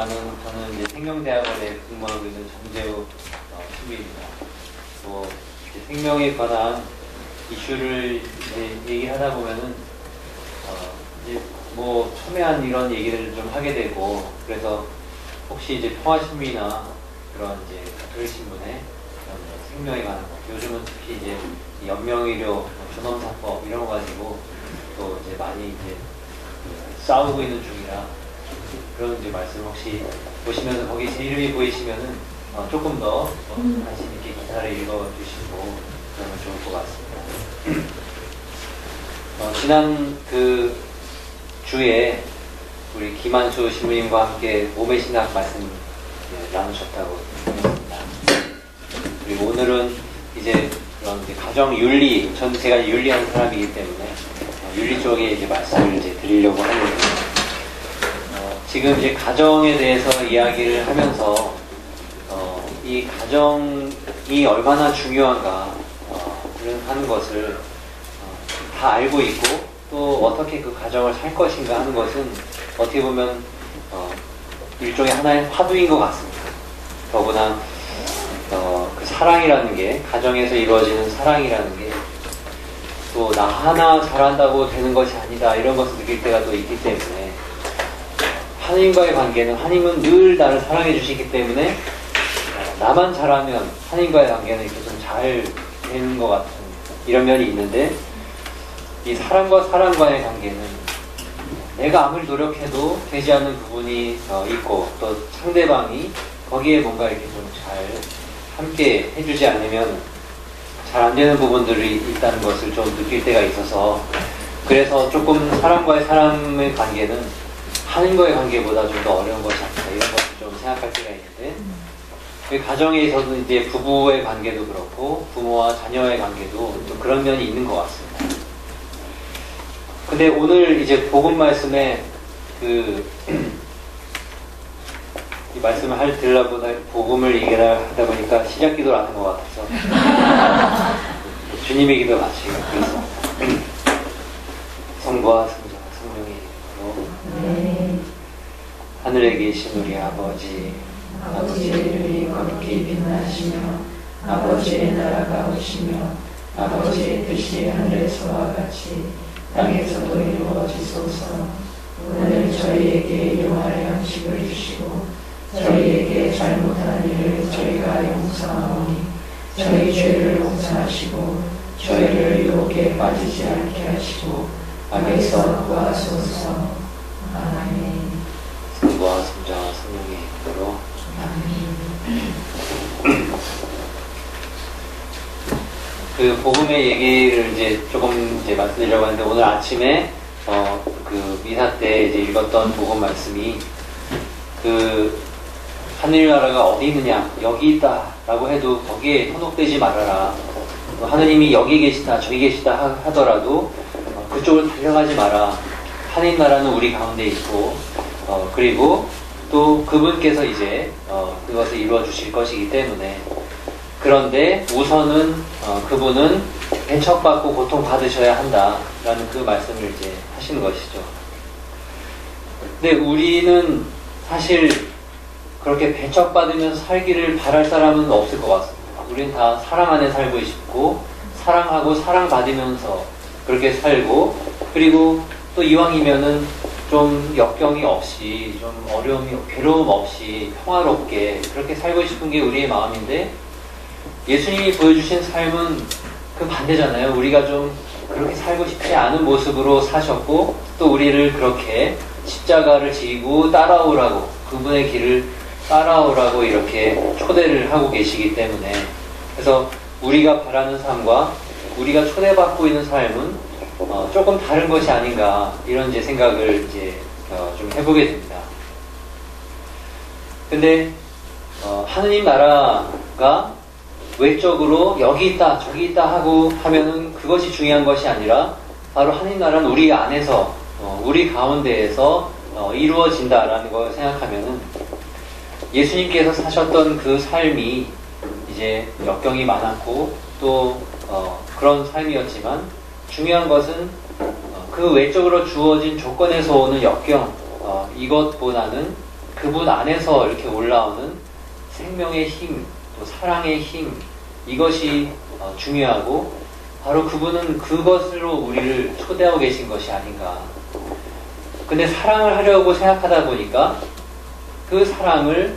저는 이제 생명대학원에 근무하고 있는 정재우 신부입니다. 이제 생명에 관한 이슈를 이제 얘기하다 보면은 이제 첨예한 이런 얘기를 좀 하게 되고, 그래서 혹시 이제 평화신부나 그런 이제 가톨릭 신분의 그런 생명에 관한 것, 요즘은 특히 이제 연명의료, 존엄사법 이런 거 가지고 또 이제 많이 이제 싸우고 있는 중이라, 그런 이제 말씀 혹시 보시면서 거기 제 이름이 보이시면은 조금 더 관심 있게 기사를 읽어주시고 그러면 좋을 것 같습니다. 지난 그 주에 우리 김한수 신부님과 함께 몸의 신학 말씀 나누셨다고 했습니다. 그리고 오늘은 이제 그런 이제 가정 윤리, 제가 윤리하는 사람이기 때문에 윤리 쪽에 이제 말씀을 이제 드리려고 하는데, 지금 이제 가정에 대해서 이야기를 하면서 이 가정이 얼마나 중요한가 하는 것을 다 알고 있고, 또 어떻게 그 가정을 살 것인가 하는 것은 어떻게 보면 일종의 하나의 화두인 것 같습니다. 더구나 그 사랑이라는 게, 가정에서 이루어지는 사랑이라는 게 또 나 하나 잘한다고 되는 것이 아니다, 이런 것을 느낄 때가 또 있기 때문에, 하나님과의 관계는, 하나님은 늘 나를 사랑해 주시기 때문에 나만 잘하면 하나님과의 관계는 이렇게 좀 잘 되는 것 같은 이런 면이 있는데, 이 사람과 사람과의 관계는 내가 아무리 노력해도 되지 않는 부분이 있고, 또 상대방이 거기에 뭔가 이렇게 좀 잘 함께 해주지 않으면 잘 안 되는 부분들이 있다는 것을 좀 느낄 때가 있어서, 그래서 조금 사람과의 사람의 관계는 하나님과의 관계보다 좀 더 어려운 것이 아닌가, 이런 것을 좀 생각할 때가 있는데, 그 가정에 있어서는 이제 부부의 관계도 그렇고 부모와 자녀의 관계도 좀 그런 면이 있는 것 같습니다. 근데 오늘 이제 복음 말씀에 이 말씀을 들으려고 복음을 얘기를 하다 보니까 시작 기도를 안 한 것 같아서 주님의 기도 같이 그랬습니다. 성부와 성자와 성령의 이름으로. 하늘에 계신 우리 아버지, 아버지의 이름이 거룩히 빛나시며 아버지의 나라가 오시며 아버지의 뜻이 하늘에서와 같이 땅에서도 이루어지소서. 오늘 저희에게 용할 양식을 주시고 저희에게 잘못한 일을 저희가 용서하오니 저희 죄를 용서하시고 저희를 유혹에 빠지지 않게 하시고 악에서 구하소서. 아멘. 성부와 성자와 성령의 이름으로. 그 복음의 얘기를 이제 조금 이제 말씀드리려고 하는데, 오늘 아침에 그 미사 때 이제 읽었던 복음 말씀이, 그 하늘나라가 어디 있느냐, 여기 있다라고 해도 거기에 현혹되지 말아라. 하느님이 여기 계시다 저기 계시다 하더라도 그쪽을 달려가지 마라. 하느님 나라는 우리 가운데 있고, 그리고 또 그분께서 이제 그것을 이루어 주실 것이기 때문에, 그런데 우선은 그분은 배척받고 고통받으셔야 한다라는 그 말씀을 이제 하시는 것이죠. 근데 우리는 사실 그렇게 배척받으면서 살기를 바랄 사람은 없을 것 같습니다. 우리는 다 사랑 안에 살고 싶고, 사랑하고 사랑받으면서 그렇게 살고, 그리고 또 이왕이면은 좀 역경이 없이, 좀 어려움이, 괴로움 없이 평화롭게 그렇게 살고 싶은 게 우리의 마음인데, 예수님이 보여주신 삶은 그 반대잖아요. 우리가 좀 그렇게 살고 싶지 않은 모습으로 사셨고, 또 우리를 그렇게 십자가를 지고 따라오라고, 그분의 길을 따라오라고 이렇게 초대를 하고 계시기 때문에, 그래서 우리가 바라는 삶과 우리가 초대받고 있는 삶은 조금 다른 것이 아닌가, 이런 이제 생각을 이제 좀 해보게 됩니다. 근데 하느님 나라가 외적으로 여기 있다 저기 있다 하고 하면은 그것이 중요한 것이 아니라, 바로 하느님 나라는 우리 안에서 우리 가운데에서 이루어진다라는 걸 생각하면은, 예수님께서 사셨던 그 삶이 이제 역경이 많았고 또 그런 삶이었지만, 중요한 것은 그 외적으로 주어진 조건에서 오는 역경, 이것보다는 그분 안에서 이렇게 올라오는 생명의 힘, 또 사랑의 힘, 이것이 중요하고 바로 그분은 그것으로 우리를 초대하고 계신 것이 아닌가. 근데 사랑을 하려고 생각하다 보니까 그 사랑을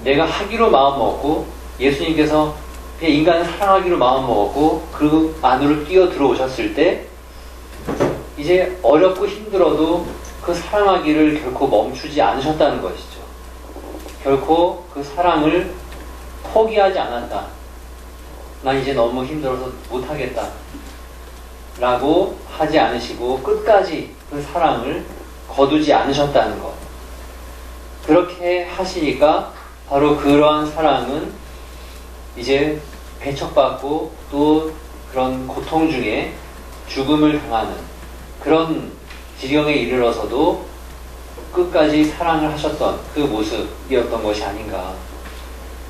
내가 하기로 마음먹고 예수님께서 그냥 인간을 사랑하기로 마음먹었고 그 안으로 뛰어 들어오셨을 때 이제 어렵고 힘들어도 그 사랑하기를 결코 멈추지 않으셨다는 것이죠. 결코 그 사랑을 포기하지 않았다. 난 이제 너무 힘들어서 못하겠다 라고 하지 않으시고 끝까지 그 사랑을 거두지 않으셨다는 것. 그렇게 하시니까 바로 그러한 사랑은 이제 배척받고 또 그런 고통 중에 죽음을 당하는 그런 지경에 이르러서도 끝까지 사랑을 하셨던 그 모습이었던 것이 아닌가.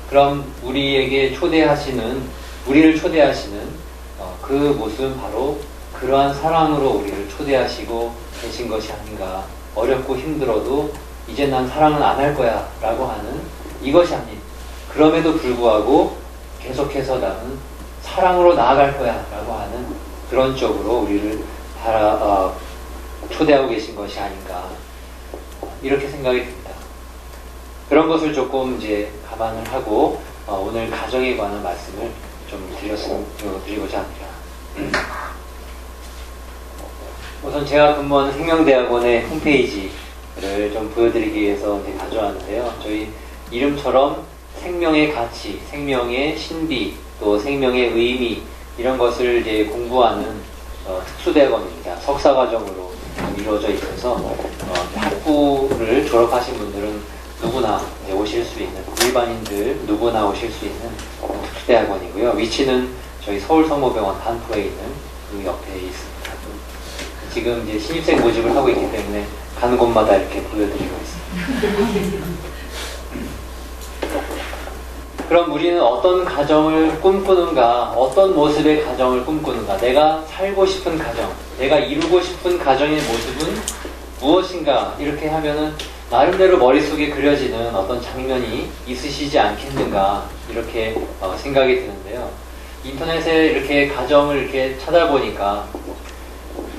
그럼 우리를 초대하시는 그 모습은 바로 그러한 사랑으로 우리를 초대하시고 계신 것이 아닌가. 어렵고 힘들어도 이제 난 사랑은 안 할 거야 라고 하는 이것이 아닌, 그럼에도 불구하고 계속해서 나는 사랑으로 나아갈 거야 라고 하는 그런 쪽으로 우리를 초대하고 계신 것이 아닌가, 이렇게 생각이 듭니다. 그런 것을 조금 이제 감안을 하고 오늘 가정에 관한 말씀을 좀 드리고자 합니다. 우선 제가 근무하는 생명대학원의 홈페이지를 좀 보여드리기 위해서 이제 가져왔는데요. 저희 이름처럼 생명의 가치, 생명의 신비, 또 생명의 의미, 이런 것을 이제 공부하는 특수대학원입니다. 석사과정으로 이루어져 있어서 학부를 졸업하신 분들은 누구나 이제 오실 수 있는, 일반인들 누구나 오실 수 있는 특수대학원이고요. 위치는 저희 서울성모병원 반포에 있는 그 옆에 있습니다. 지금 이제 신입생 모집을 하고 있기 때문에 가는 곳마다 이렇게 보여드리고 있습니다. 그럼 우리는 어떤 가정을 꿈꾸는가, 어떤 모습의 가정을 꿈꾸는가, 내가 살고 싶은 가정, 내가 이루고 싶은 가정의 모습은 무엇인가, 이렇게 하면은 나름대로 머릿속에 그려지는 어떤 장면이 있으시지 않겠는가, 이렇게 생각이 드는데요. 인터넷에 이렇게 가정을 이렇게 찾아보니까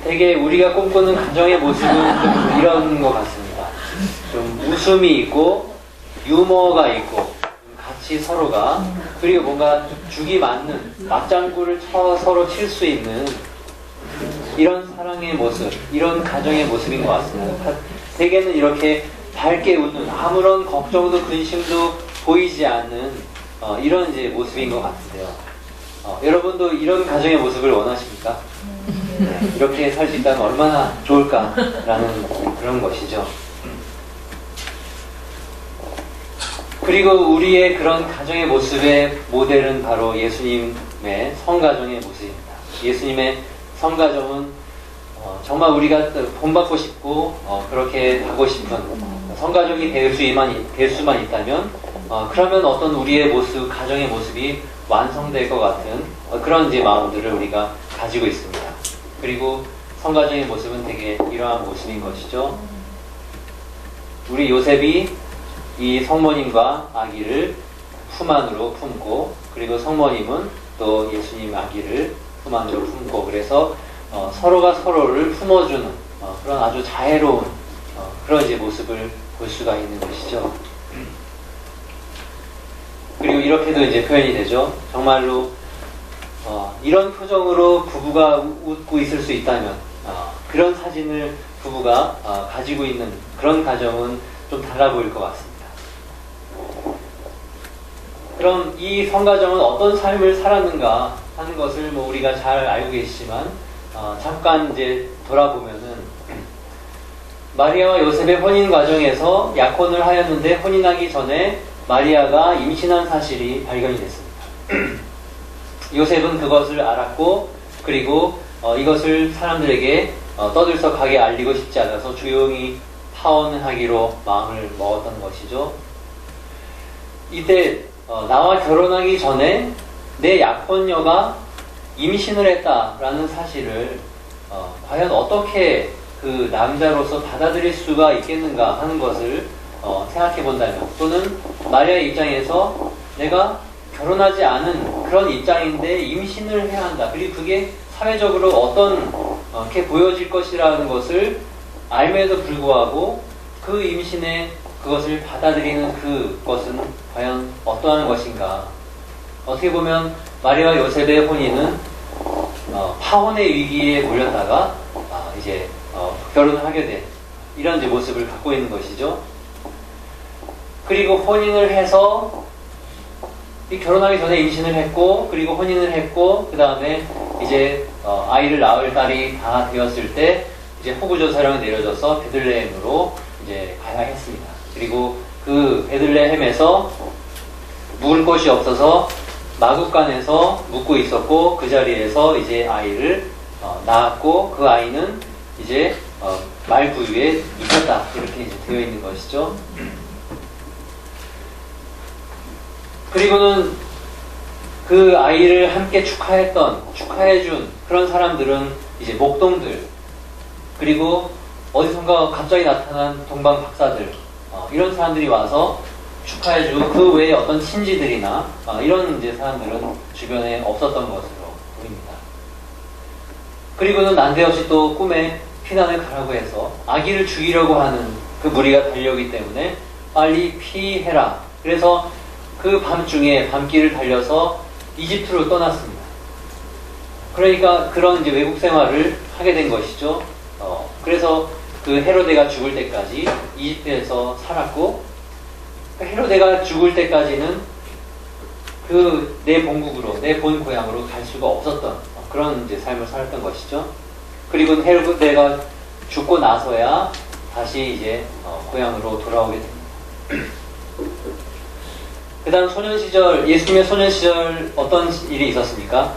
되게 우리가 꿈꾸는 가정의 모습은 좀 이런 것 같습니다. 좀 웃음이 있고 유머가 있고 같이 서로가, 그리고 뭔가 죽이 맞는 맞장구를 서로 칠 수 있는 이런 사랑의 모습, 이런 가정의 모습인 것 같습니다. 대개는 이렇게 밝게 웃는, 아무런 걱정도 근심도 보이지 않는 이런 이제 모습인 것 같은데요. 여러분도 이런 가정의 모습을 원하십니까? 네, 이렇게 살 수 있다면 얼마나 좋을까라는 그런 것이죠. 그리고 우리의 그런 가정의 모습의 모델은 바로 예수님의 성가정의 모습입니다. 예수님의 성가정은 정말 우리가 본받고 싶고 그렇게 하고 싶은 성가족이 될 수만 있다면 그러면 어떤 우리의 모습, 가정의 모습이 완성될 것 같은 그런 이제 마음들을 우리가 가지고 있습니다. 그리고 성가정의 모습은 되게 이러한 모습인 것이죠. 우리 요셉이 이 성모님과 아기를 품 안으로 품고, 그리고 성모님은 또 예수님 아기를 품 안으로 품고, 그래서 서로가 서로를 품어주는 그런 아주 자애로운 그런 이제 모습을 볼 수가 있는 것이죠. 그리고 이렇게도 이제 표현이 되죠. 정말로 이런 표정으로 부부가 웃고 있을 수 있다면 그런 사진을 부부가 가지고 있는 그런 가정은 좀 달라 보일 것 같습니다. 그럼 이 성가정은 어떤 삶을 살았는가 하는 것을 뭐 우리가 잘 알고 계시지만 잠깐 이제 돌아보면은 마리아와 요셉의 혼인 과정에서 약혼을 하였는데 혼인하기 전에 마리아가 임신한 사실이 발견이 됐습니다. 요셉은 그것을 알았고, 그리고 이것을 사람들에게 떠들썩하게 알리고 싶지 않아서 조용히 파혼하기로 마음을 먹었던 것이죠. 이때 나와 결혼하기 전에 내 약혼녀가 임신을 했다라는 사실을 과연 어떻게 그 남자로서 받아들일 수가 있겠는가 하는 것을 생각해 본다면, 또는 마리아의 입장에서 내가 결혼하지 않은 그런 입장인데 임신을 해야 한다. 그리고 그게 사회적으로 이렇게 보여질 것이라는 것을 알면에도 불구하고 그 임신에 그것을 받아들이는 그것은 과연 어떠한 것인가. 어떻게 보면 마리아와 요셉의 혼인은 파혼의 위기에 몰렸다가 이제 결혼을 하게 된 이런 이제 모습을 갖고 있는 것이죠. 그리고 혼인을 해서 결혼하기 전에 임신을 했고, 그리고 혼인을 했고, 그 다음에 이제 아이를 낳을 딸이 다 되었을 때 이제 호구조사령이 내려져서 베들레헴으로 이제 가야 했습니다. 그리고 그 베들레헴에서 묵을 곳이 없어서 마구간에서 묵고 있었고, 그 자리에서 이제 아이를 낳았고, 그 아이는 이제 말구유에 눕혔다, 이렇게 이제 되어 있는 것이죠. 그리고는 그 아이를 함께 축하해준 그런 사람들은 이제 목동들, 그리고 어디선가 갑자기 나타난 동방 박사들, 이런 사람들이 와서 축하해주고, 그 외에 어떤 친지들이나 이런 이제 사람들은 주변에 없었던 것으로 보입니다. 그리고는 난데없이 또 꿈에 피난을 가라고 해서 아기를 죽이려고 하는 그 무리가 달려오기 때문에 빨리 피해라. 그래서 그 밤중에 밤길을 달려서 이집트로 떠났습니다. 그러니까 그런 이제 외국 생활을 하게 된 것이죠. 그래서 그 헤로데가 죽을 때까지 이집트에서 살았고, 헤로데가 죽을 때까지는 그 내 본국으로, 내 본 고향으로 갈 수가 없었던 그런 이제 삶을 살았던 것이죠. 그리고 헤로데가 죽고 나서야 다시 이제 고향으로 돌아오게 됩니다. 그 다음 예수님의 소년 시절 어떤 일이 있었습니까?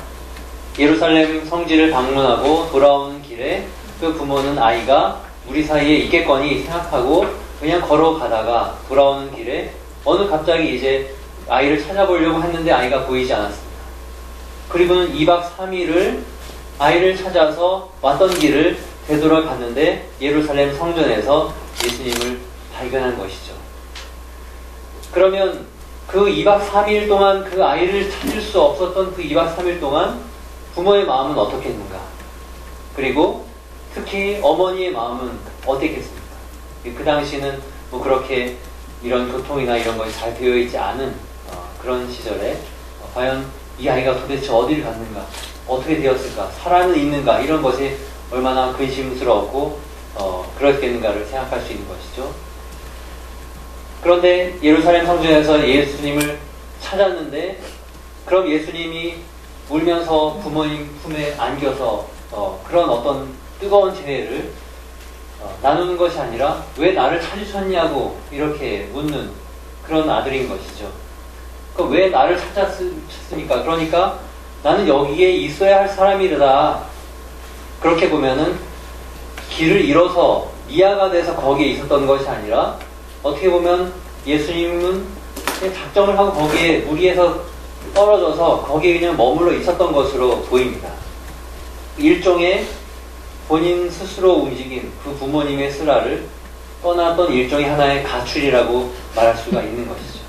예루살렘 성지를 방문하고 돌아오는 길에 그 부모는 아이가 우리 사이에 있겠거니 생각하고 그냥 걸어가다가 돌아오는 길에 갑자기 이제 아이를 찾아보려고 했는데 아이가 보이지 않았습니다. 그리고는 2박 3일을 아이를 찾아서 왔던 길을 되돌아갔는데 예루살렘 성전에서 예수님을 발견한 것이죠. 그러면 그 2박 3일 동안 그 아이를 찾을 수 없었던 그 2박 3일 동안 부모의 마음은 어떻겠는가? 그리고 특히 어머니의 마음은 어땠겠습니까? 그 당시는 뭐 그렇게 이런 교통이나 이런 것이 잘 되어 있지 않은 그런 시절에 과연 이 아이가 도대체 어디를 갔는가? 어떻게 되었을까? 살아는 있는가? 이런 것이 얼마나 근심스러웠고 그렇겠는가를 생각할 수 있는 것이죠. 그런데 예루살렘 성전에서 예수님을 찾았는데, 그럼 예수님이 울면서 부모님 품에 안겨서 그런 어떤 뜨거운 재회를 나누는 것이 아니라 왜 나를 찾으셨냐고 이렇게 묻는 그런 아들인 것이죠. 왜 나를 찾았습니까? 그러니까 나는 여기에 있어야 할 사람이다. 그렇게 보면은 길을 잃어서 미아가 돼서 거기에 있었던 것이 아니라, 어떻게 보면 예수님은 작정을 하고 거기에 무리에서 떨어져서 거기에 그냥 머물러 있었던 것으로 보입니다. 일종의 본인 스스로 움직인 그 부모님의 슬라를 떠났던 일종의 하나의 가출이라고 말할 수가 있는 것이죠.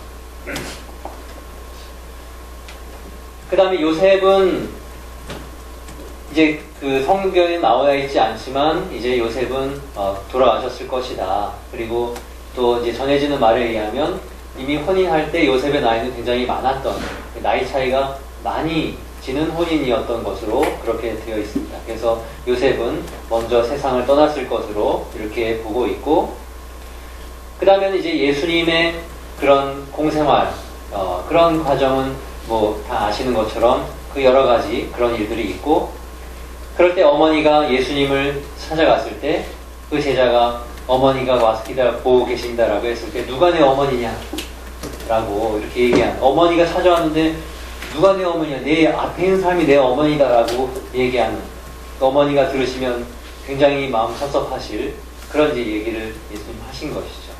그 다음에 요셉은 이제 그 성경에 나와 있지 않지만 이제 요셉은 돌아가셨을 것이다. 그리고 또 이제 전해지는 말에 의하면 이미 혼인할 때 요셉의 나이는 굉장히 많았던, 나이 차이가 많이 지는 혼인이었던 것으로 그렇게 되어 있습니다. 그래서 요셉은 먼저 세상을 떠났을 것으로 이렇게 보고 있고, 그 다음에는 이제 예수님의 그런 공생활, 그런 과정은 뭐 다 아시는 것처럼 그 여러 가지 그런 일들이 있고, 그럴 때 어머니가 예수님을 찾아갔을 때 그 제자가 어머니가 와서 보고 계신다라고 했을 때 누가 내 어머니냐 라고 이렇게 얘기한, 어머니가 찾아왔는데 누가 내 어머니냐, 내 앞에 있는 사람이 내 어머니다라고 얘기하는, 어머니가 들으시면 굉장히 마음 섭섭하실 그런 이제 얘기를 예수님 하신 것이죠.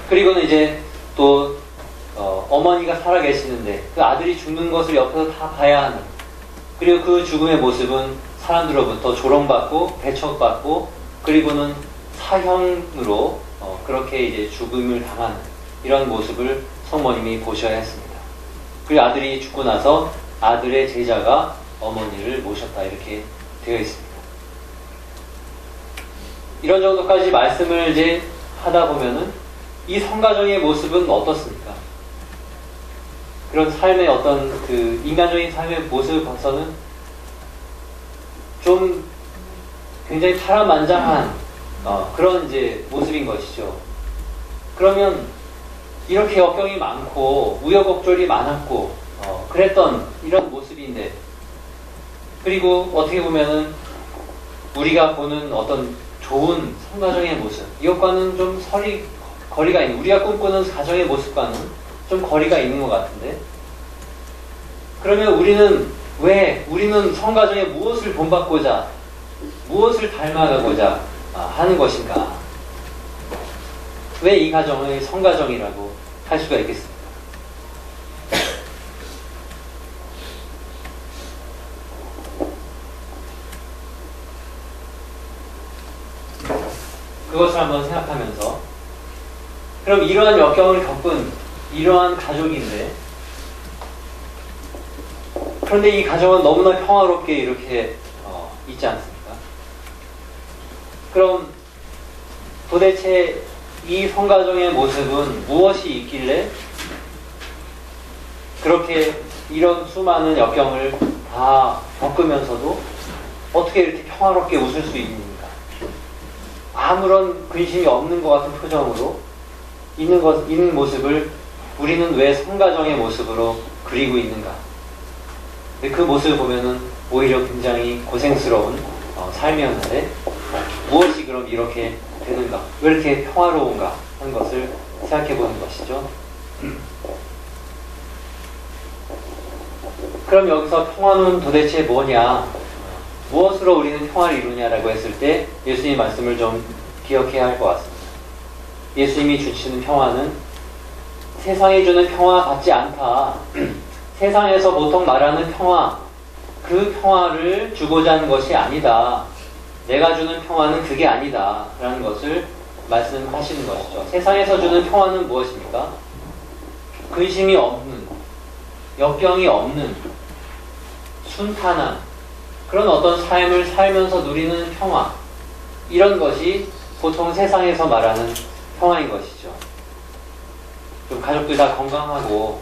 그리고는 이제 또 어머니가 살아계시는데 그 아들이 죽는 것을 옆에서 다 봐야 하는, 그리고 그 죽음의 모습은 사람들로부터 조롱받고 배척받고 그리고는 사형으로 그렇게 이제 죽음을 당하는 이런 모습을 성모님이 보셔야 했습니다. 그리고 아들이 죽고 나서 아들의 제자가 어머니를 모셨다 이렇게 되어 있습니다. 이런 정도까지 말씀을 이제 하다 보면은 이 성가정의 모습은 어떻습니까? 그런 삶의 어떤 그 인간적인 삶의 모습을 봐서는 좀 굉장히 파란만장한 그런 이제 모습인 것이죠. 그러면 이렇게 역경이 많고 우여곡절이 많았고 그랬던 이런 모습인데, 그리고 어떻게 보면은 우리가 보는 어떤 좋은 성가정의 모습, 이것과는 좀 거리가 있는, 우리가 꿈꾸는 가정의 모습과는 좀 거리가 있는 것 같은데, 그러면 우리는 성가정에 무엇을 본받고자, 무엇을 닮아가고자 하는 것인가? 왜 이 가정을 성가정이라고 할 수가 있겠습니까? 그것을 한번 생각하면서, 그럼 이러한 역경을 겪은 이러한 가족인데, 그런데 이 가정은 너무나 평화롭게 이렇게 있지 않습니까? 그럼 도대체 이 성가정의 모습은 무엇이 있길래 그렇게 이런 수많은 역경을 다 겪으면서도 어떻게 이렇게 평화롭게 웃을 수 있습니까? 아무런 근심이 없는 것 같은 표정으로 있는 모습을 우리는 왜 성가정의 모습으로 그리고 있는가? 근데 그 모습을 보면은 오히려 굉장히 고생스러운 삶이었는데, 무엇이 그럼 이렇게 되는가? 왜 이렇게 평화로운가? 하는 것을 생각해 보는 것이죠. 그럼 여기서 평화는 도대체 뭐냐? 무엇으로 우리는 평화를 이루냐라고 했을 때 예수님 말씀을 좀 기억해야 할 것 같습니다. 예수님이 주시는 평화는 세상이 주는 평화 같지 않다. 세상에서 보통 말하는 평화, 그 평화를 주고자 하는 것이 아니다. 내가 주는 평화는 그게 아니다. 라는 것을 말씀하시는 것이죠. 세상에서 주는 평화는 무엇입니까? 근심이 없는, 역경이 없는, 순탄한 그런 어떤 삶을 살면서 누리는 평화, 이런 것이 보통 세상에서 말하는 평화인 것이죠. 좀 가족들 다 건강하고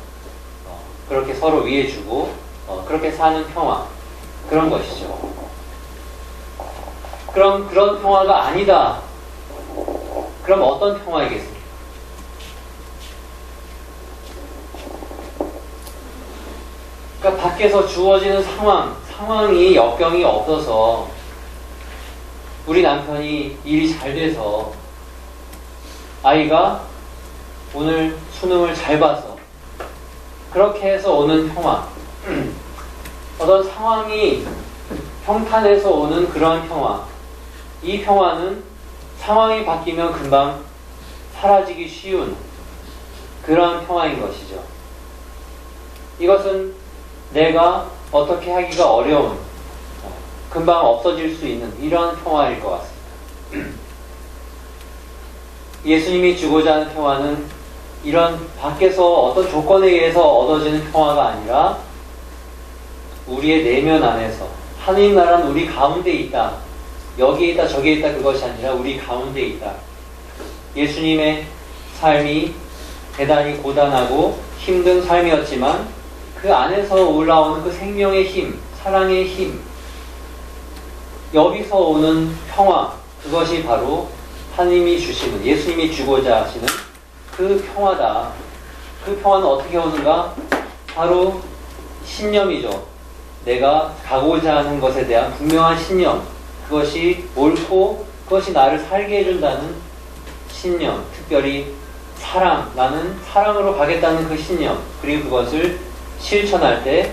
그렇게 서로 위해주고 그렇게 사는 평화, 그런 것이죠. 그럼 그런 평화가 아니다. 그럼 어떤 평화이겠습니까? 그러니까 밖에서 주어지는 상황이 역경이 없어서, 우리 남편이 일이 잘 돼서, 아이가 오늘 수능을 잘 봐서, 그렇게 해서 오는 평화, 어떤 상황이 평탄해서 오는 그러한 평화, 이 평화는 상황이 바뀌면 금방 사라지기 쉬운 그러한 평화인 것이죠. 이것은 내가 어떻게 하기가 어려운, 금방 없어질 수 있는 이러한 평화일 것 같습니다. 예수님이 주고자 하는 평화는 이런 밖에서 어떤 조건에 의해서 얻어지는 평화가 아니라 우리의 내면 안에서, 하느님 나라는 우리 가운데 있다, 여기에 있다 저기에 있다, 그것이 아니라 우리 가운데 있다. 예수님의 삶이 대단히 고단하고 힘든 삶이었지만 그 안에서 올라오는 그 생명의 힘, 사랑의 힘, 여기서 오는 평화, 그것이 바로 하느님이 주시는, 예수님이 주고자 하시는 그 평화다. 그 평화는 어떻게 오는가? 바로 신념이죠. 내가 가고자 하는 것에 대한 분명한 신념, 그것이 옳고 그것이 나를 살게 해준다는 신념, 특별히 사랑, 나는 사랑으로 가겠다는 그 신념, 그리고 그것을 실천할 때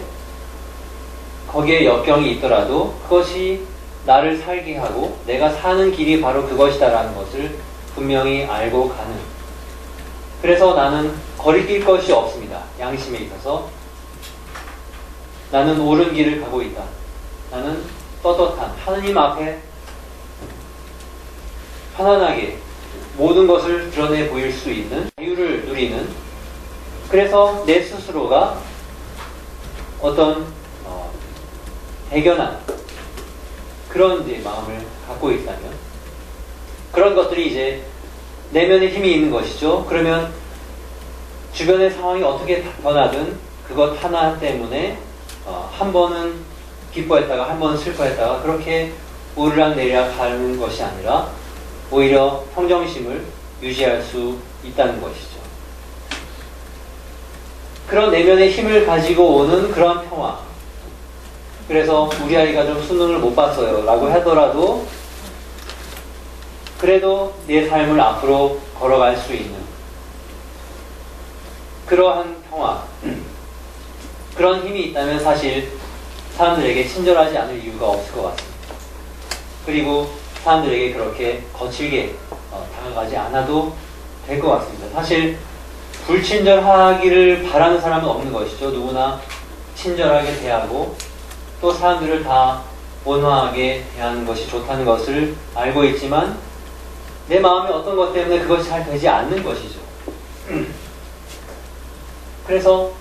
거기에 역경이 있더라도 그것이 나를 살게 하고 내가 사는 길이 바로 그것이다라는 것을 분명히 알고 가는, 그래서 나는 거리낄 것이 없습니다. 양심에 있어서 나는 옳은 길을 가고 있다. 나는 떳떳한 하느님 앞에 편안하게 모든 것을 드러내 보일 수 있는 자유를 누리는, 그래서 내 스스로가 어떤 대견한 그런 이제 마음을 갖고 있다면, 그런 것들이 이제 내면에 힘이 있는 것이죠. 그러면 주변의 상황이 어떻게 변하든 그것 하나 때문에 한 번은 기뻐했다가 한 번은 슬퍼했다가 그렇게 오르락내리락 가는 것이 아니라 오히려 평정심을 유지할 수 있다는 것이죠. 그런 내면의 힘을 가지고 오는 그런 평화. 그래서 우리 아이가 좀 수능을 못 봤어요 라고 하더라도 그래도 내 삶을 앞으로 걸어갈 수 있는 그러한 평화, 그런 힘이 있다면 사실 사람들에게 친절하지 않을 이유가 없을 것 같습니다. 그리고 사람들에게 그렇게 거칠게 다가가지 않아도 될 것 같습니다. 사실 불친절하기를 바라는 사람은 없는 것이죠. 누구나 친절하게 대하고 또 사람들을 다 온화하게 대하는 것이 좋다는 것을 알고 있지만 내 마음에 어떤 것 때문에 그것이 잘 되지 않는 것이죠. 그래서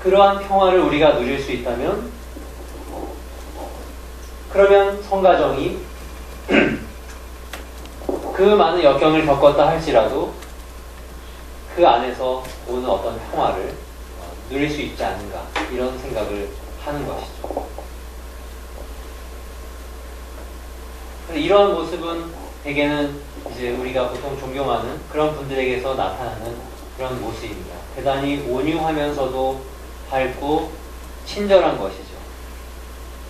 그러한 평화를 우리가 누릴 수 있다면, 그러면 성가정이 그 많은 역경을 겪었다 할지라도 그 안에서 오는 어떤 평화를 누릴 수 있지 않은가, 이런 생각을 하는 것이죠. 이러한 모습은 대개는 이제 우리가 보통 존경하는 그런 분들에게서 나타나는 그런 모습입니다. 대단히 온유하면서도 밝고 친절한 것이죠.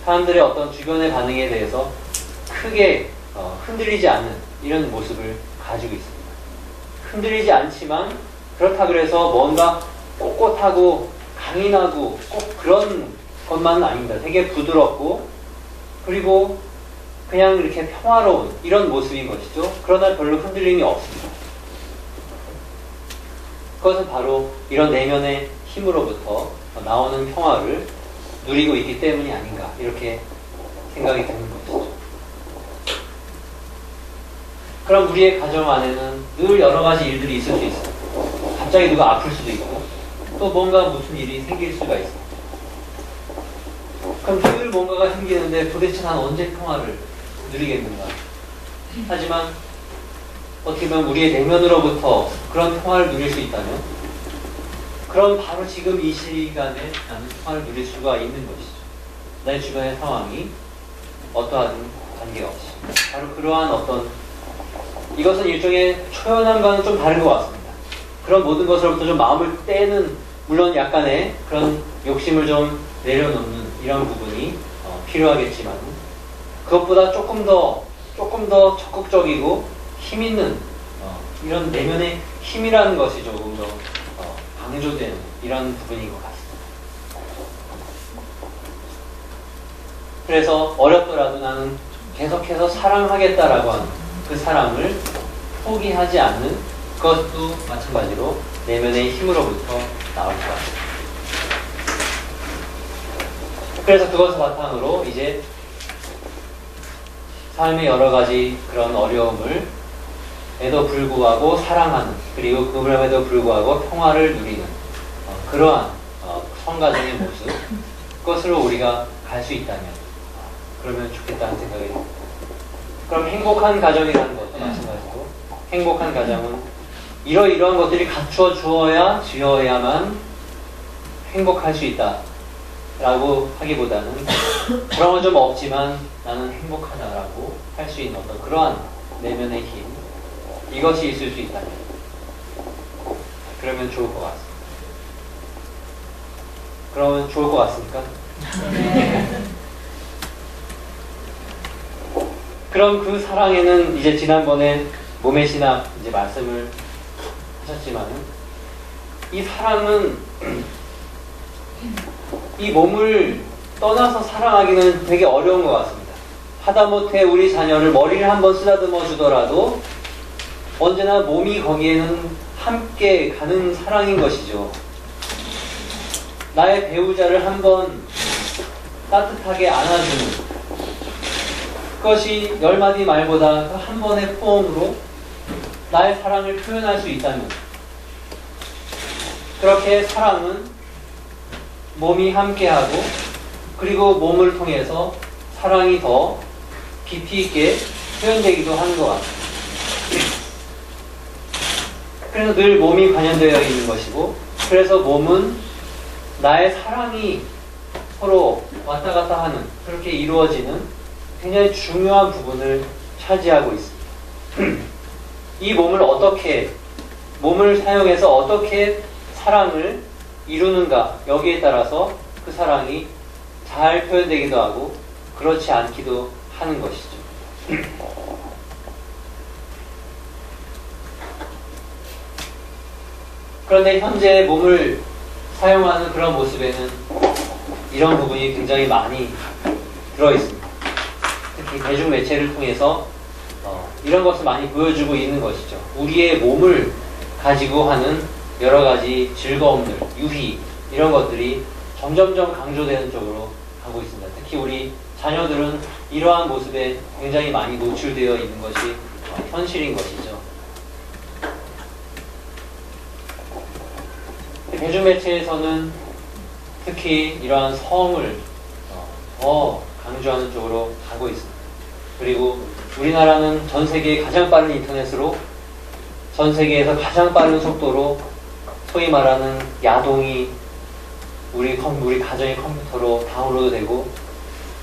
사람들의 어떤 주변의 반응에 대해서 크게 흔들리지 않는 이런 모습을 가지고 있습니다. 흔들리지 않지만 그렇다 그래서 뭔가 꼿꼿하고 강인하고 꼭 그런 것만은 아닙니다. 되게 부드럽고 그리고 그냥 이렇게 평화로운 이런 모습인 것이죠. 그러나 별로 흔들림이 없습니다. 그것은 바로 이런 내면의 힘으로부터 나오는 평화를 누리고 있기 때문이 아닌가, 이렇게 생각이 드는 것이죠. 그럼 우리의 가정 안에는 늘 여러 가지 일들이 있을 수 있어요. 갑자기 누가 아플 수도 있고 또 뭔가 무슨 일이 생길 수가 있어요. 그럼 늘 뭔가가 생기는데 도대체 난 언제 평화를 누리겠는가. 하지만 어떻게 보면 우리의 내면으로부터 그런 평화를 누릴 수 있다면 그럼 바로 지금 이 시간에 나는 평화를 누릴 수가 있는 것이죠. 내 주변의 상황이 어떠하든 관계없이 바로 그러한 어떤, 이것은 일종의 초연함과는 좀 다른 것 같습니다. 그런 모든 것으로부터 좀 마음을 떼는, 물론 약간의 그런 욕심을 좀 내려놓는 이런 부분이 필요하겠지만 그것보다 조금 더 적극적이고 힘 있는 이런 내면의 힘이라는 것이 조금 더 강조되는 이런 부분인 것 같습니다. 그래서 어렵더라도 나는 계속해서 사랑하겠다라고 하는 그 사랑을 포기하지 않는 그것도 마찬가지로 내면의 힘으로부터 나올 것 같습니다. 그래서 그것을 바탕으로 이제 삶의 여러 가지 그런 어려움을 에도 불구하고 사랑하는, 그리고 그럼에도 불구하고 평화를 누리는 그러한 성가정의 모습, 그것으로 우리가 갈 수 있다면 그러면 좋겠다는 생각이 듭니다. 그럼 행복한 가정이라는 것도 마찬가지고, 행복한 가정은 이러이러한 것들이 갖추어 지어야만 행복할 수 있다 라고 하기보다는 그런 건 좀 없지만 나는 행복하다라고 할 수 있는 어떤 그러한 내면의 힘, 이것이 있을 수 있다면 그러면 좋을 것 같습니다. 그러면 좋을 것 같습니까? 그럼 그 사랑에는 이제 지난번에 몸의 신학 이제 말씀을 하셨지만은 이 사랑은 이 몸을 떠나서 사랑하기는 되게 어려운 것 같습니다. 하다못해 우리 자녀를 머리를 한번 쓰다듬어 주더라도 언제나 몸이 거기에는 함께 가는 사랑인 것이죠. 나의 배우자를 한번 따뜻하게 안아주는, 그것이 10마디 말보다 그 한 번의 포옹으로 나의 사랑을 표현할 수 있다면, 그렇게 사랑은 몸이 함께하고 그리고 몸을 통해서 사랑이 더 깊이 있게 표현되기도 하는 것 같아요. 그래서 늘 몸이 관련되어 있는 것이고, 그래서 몸은 나의 사랑이 서로 왔다 갔다 하는, 그렇게 이루어지는 굉장히 중요한 부분을 차지하고 있습니다. 이 몸을 사용해서 어떻게 사랑을 이루는가, 여기에 따라서 그 사랑이 잘 표현되기도 하고 그렇지 않기도 하는 것이죠. 그런데 현재 몸을 사용하는 그런 모습에는 이런 부분이 굉장히 많이 들어있습니다. 특히 대중매체를 통해서 이런 것을 많이 보여주고 있는 것이죠. 우리의 몸을 가지고 하는 여러 가지 즐거움들, 유희, 이런 것들이 점점점 강조되는 쪽으로 가고 있습니다. 특히 우리 자녀들은 이러한 모습에 굉장히 많이 노출되어 있는 것이 현실인 것이죠. 대중매체에서는 특히 이러한 성을 더 강조하는 쪽으로 가고 있습니다. 그리고 우리나라는 전 세계의 가장 빠른 인터넷으로, 전 세계에서 가장 빠른 속도로 소위 말하는 야동이 우리 가정의 컴퓨터로 다운로드 되고,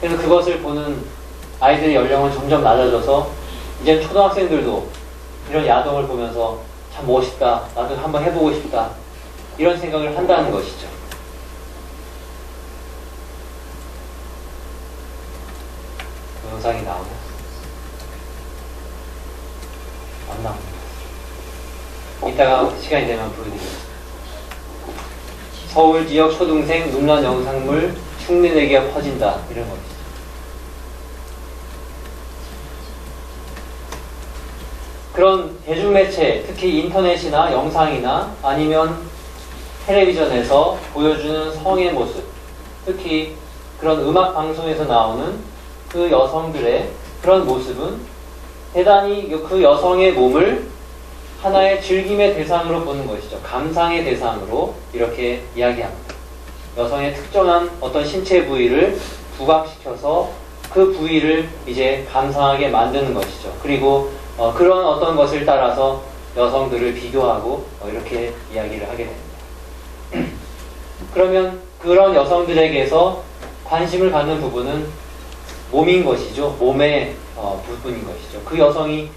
그래서 그것을 보는 아이들의 연령은 점점 낮아져서 이제 초등학생들도 이런 야동을 보면서 참 멋있다, 나도 한번 해보고 싶다, 이런 생각을 한다는 것이죠. 그 영상이 나오나? 안 나옵니다. 이따가 시간이 되면 보여드리겠습니다. 서울 지역 초등생 음란 영상물 흉내내기가 퍼진다, 이런 것이죠. 그런 대중매체, 특히 인터넷이나 영상이나 아니면 텔레비전에서 보여주는 성의 모습, 특히 그런 음악 방송에서 나오는 그 여성들의 그런 모습은 대단히 그 여성의 몸을 하나의 즐김의 대상으로 보는 것이죠. 감상의 대상으로 이렇게 이야기합니다. 여성의 특정한 어떤 신체 부위를 부각시켜서 그 부위를 이제 감상하게 만드는 것이죠. 그리고 그런 어떤 것을 따라서 여성들을 비교하고 이렇게 이야기를 하게 됩니다. 그러면 그런 여성들에게서 관심을 갖는 부분은 몸인 것이죠. 몸의 부분인 것이죠. 그 여성이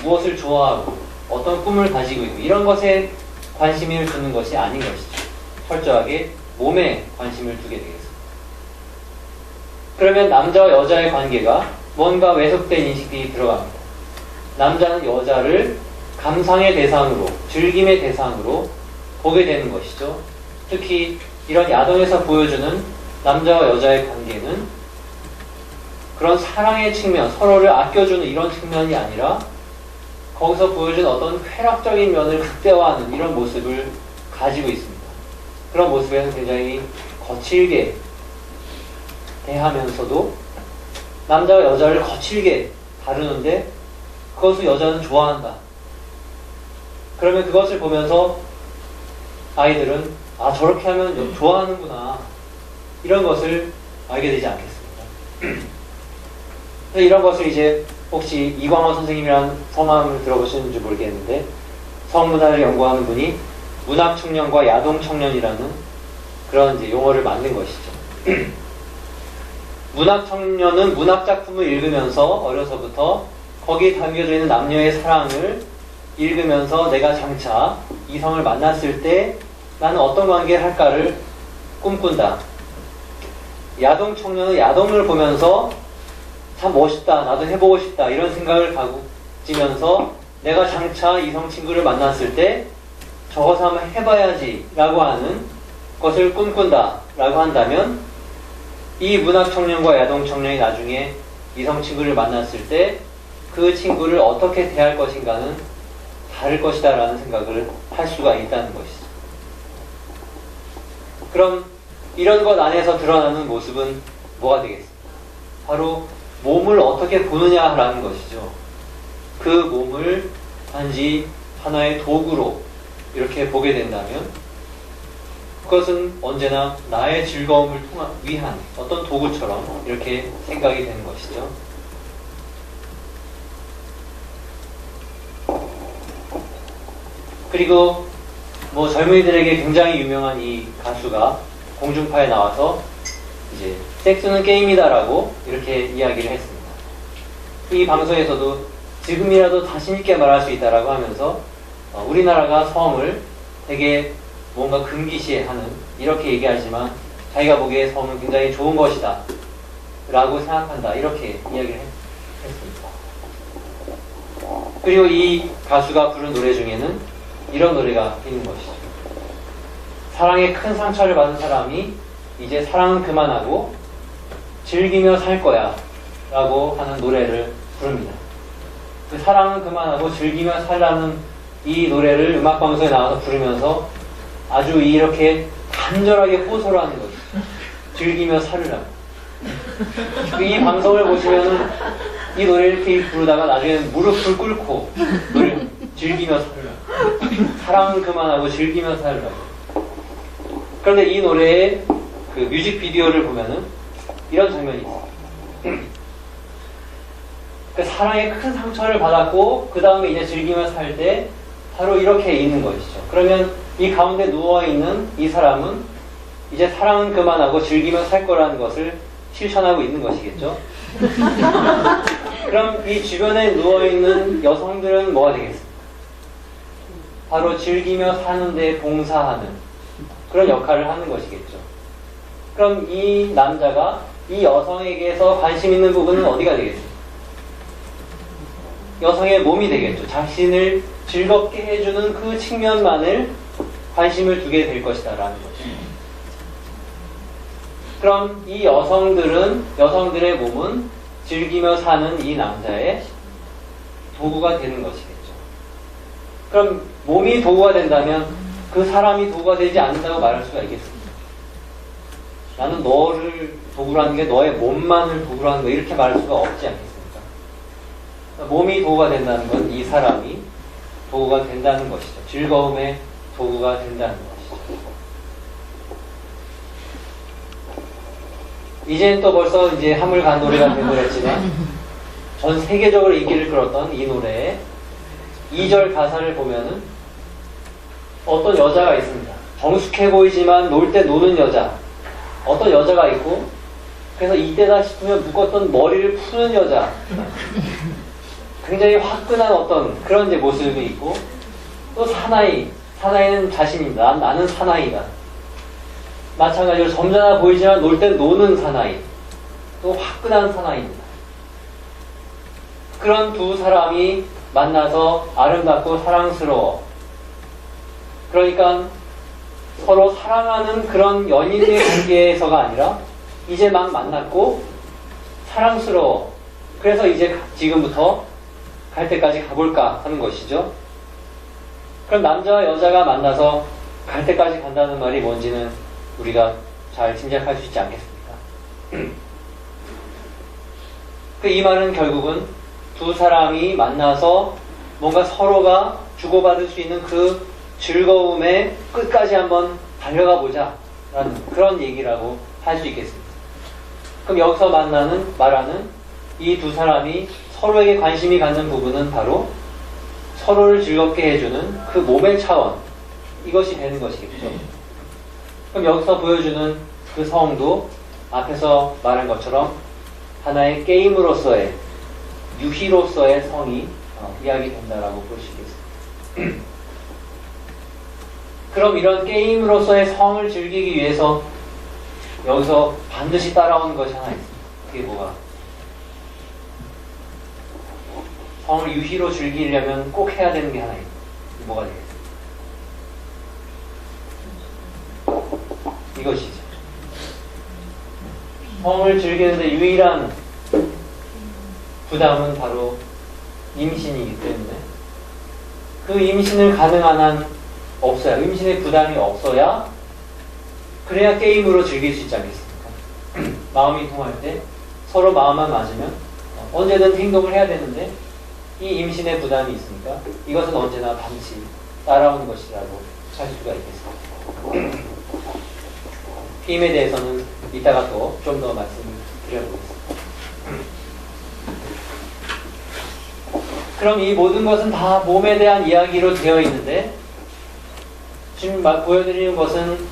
무엇을 좋아하고 어떤 꿈을 가지고 있고 이런 것에 관심을 두는 것이 아닌 것이죠. 철저하게 몸에 관심을 두게 되겠습니다. 그러면 남자와 여자의 관계가 뭔가 왜곡된 인식이 들어갑니다. 남자는 여자를 감상의 대상으로, 즐김의 대상으로 보게 되는 것이죠. 특히 이런 야동에서 보여주는 남자와 여자의 관계는 그런 사랑의 측면, 서로를 아껴주는 이런 측면이 아니라 거기서 보여준 어떤 쾌락적인 면을 극대화하는 이런 모습을 가지고 있습니다. 그런 모습에는 굉장히 거칠게 대하면서도 남자와 여자를 거칠게 다루는데 그것을 여자는 좋아한다. 그러면 그것을 보면서 아이들은 저렇게 하면 좋아하는구나, 이런 것을 알게 되지 않겠습니까? 이런 것을 이제 혹시 이광호 선생님이라는 성함을 들어보시는지 모르겠는데, 성문화를 연구하는 분이 문학청년과 야동청년이라는 그런 이제 용어를 만든 것이죠. 문학청년은 문학작품을 읽으면서 어려서부터 거기에 담겨져 있는 남녀의 사랑을 읽으면서 내가 장차 이성을 만났을 때 나는 어떤 관계를 할까를 꿈꾼다. 야동청년은 야동을 보면서 참 멋있다, 나도 해보고 싶다, 이런 생각을 가지면서 내가 장차 이성 친구를 만났을 때 저것을 한번 해봐야지 라고 하는 것을 꿈꾼다 라고 한다면, 이 문학청년과 야동청년이 나중에 이성 친구를 만났을 때 그 친구를 어떻게 대할 것인가는 다를 것이다 라는 생각을 할 수가 있다는 것이죠. 그럼 이런 것 안에서 드러나는 모습은 뭐가 되겠습니까? 바로 몸을 어떻게 보느냐라는 것이죠. 그 몸을 단지 하나의 도구로 이렇게 보게 된다면 그것은 언제나 나의 즐거움을 위한 어떤 도구처럼 이렇게 생각이 되는 것이죠. 그리고 뭐 젊은이들에게 굉장히 유명한 이 가수가 공중파에 나와서 이제 섹스는 게임이다라고 이렇게 이야기를 했습니다. 이 방송에서도 지금이라도 자신 있게 말할 수 있다라고 하면서 우리나라가 성을 되게 뭔가 금기시하는 이렇게 얘기하지만 자기가 보기에 성은 굉장히 좋은 것이다 라고 생각한다 이렇게 이야기를 했습니다. 그리고 이 가수가 부른 노래 중에는 이런 노래가 있는 것이죠. 사랑에 큰 상처를 받은 사람이 이제 사랑은 그만하고 즐기며 살 거야 라고 하는 노래를 부릅니다. 그 사랑은 그만하고 즐기며 살라는 이 노래를 음악방송에 나와서 부르면서 아주 이렇게 간절하게 호소를 하는 거죠. 즐기며 살으라고. 이 방송을 보시면은 이 노래를 이렇게 부르다가 나중에는 무릎을 꿇고 즐기며 살으라고. 사랑은 그만하고 즐기며 살으라고. 그런데 이 노래의 그 뮤직비디오를 보면은 이런 장면이 있어요. 그 사랑에 큰 상처를 받았고 그 다음에 이제 즐기며 살 때 바로 이렇게 있는 것이죠. 그러면 이 가운데 누워있는 이 사람은 이제 사랑은 그만하고 즐기며 살 거라는 것을 실천하고 있는 것이겠죠. 그럼 이 주변에 누워있는 여성들은 뭐가 되겠습니까? 바로 즐기며 사는 데 봉사하는 그런 역할을 하는 것이겠죠. 그럼 이 남자가 이 여성에게서 관심 있는 부분은 어디가 되겠습니까? 여성의 몸이 되겠죠. 자신을 즐겁게 해주는 그 측면만을 관심을 두게 될 것이다 라는 거죠. 그럼 이 여성들의 몸은 즐기며 사는 이 남자의 도구가 되는 것이겠죠. 그럼 몸이 도구가 된다면 그 사람이 도구가 되지 않는다고 말할 수가 있겠습니까? 나는 너를 도구로 하는 게 너의 몸만을 도구로 하는 거 이렇게 말할 수가 없지 않겠습니까? 몸이 도구가 된다는 건 이 사람이 도구가 된다는 것이죠. 즐거움의 도구가 된다는 것이죠. 이제는 또 벌써 이제 하물 간 노래가 되버렸지만 전 세계적으로 인기를 끌었던 이 노래의 2절 가사를 보면은 어떤 여자가 있습니다. 정숙해 보이지만 놀 때 노는 여자. 어떤 여자가 있고 그래서 이때다 싶으면 묶었던 머리를 푸는 여자. 굉장히 화끈한 어떤 그런 이제 모습이 있고 또 사나이는 자신입니다. 나는 사나이다. 마찬가지로 점잖아 보이지만 놀 땐 노는 사나이. 또 화끈한 사나이입니다. 그런 두 사람이 만나서 아름답고 사랑스러워. 그러니까 서로 사랑하는 그런 연인의 관계에서가 아니라 이제 막 만났고 사랑스러워. 그래서 이제 지금부터 갈 때까지 가볼까 하는 것이죠. 그럼 남자와 여자가 만나서 갈 때까지 간다는 말이 뭔지는 우리가 잘 짐작할 수 있지 않겠습니까? 이 말은 결국은 두 사람이 만나서 뭔가 서로가 주고받을 수 있는 그 즐거움의 끝까지 한번 달려가 보자 라는 그런 얘기라고 할 수 있겠습니다. 그럼 여기서 말하는 이 두 사람이 서로에게 관심이 갖는 부분은 바로 서로를 즐겁게 해주는 그 몸의 차원, 이것이 되는 것이겠죠. 그럼 여기서 보여주는 그 성도 앞에서 말한 것처럼 하나의 게임으로서의, 유희로서의 성이 이야기된다라고 볼 수 있겠습니다. 그럼 이런 게임으로서의 성을 즐기기 위해서 여기서 반드시 따라오는 것이 하나 있습니다. 그게 뭐가? 성을 유희로 즐기려면 꼭 해야 되는 게 하나 있습니다. 뭐가 되겠습니까? 이것이죠. 성을 즐기는데 유일한 부담은 바로 임신이기 때문에 그 임신을 가능한 한 없어야, 임신의 부담이 없어야 그래야 게임으로 즐길 수 있지 않겠습니까? 마음이 통할 때 서로 마음만 맞으면 언제든 행동을 해야 되는데 이 임신의 부담이 있으니까 이것은 언제나 반드시 따라오는 것이라고 할 수가 있겠습니다. 피임에 대해서는 이따가 또 좀 더 말씀을 드려보겠습니다. 그럼 이 모든 것은 다 몸에 대한 이야기로 되어 있는데 지금 보여드리는 것은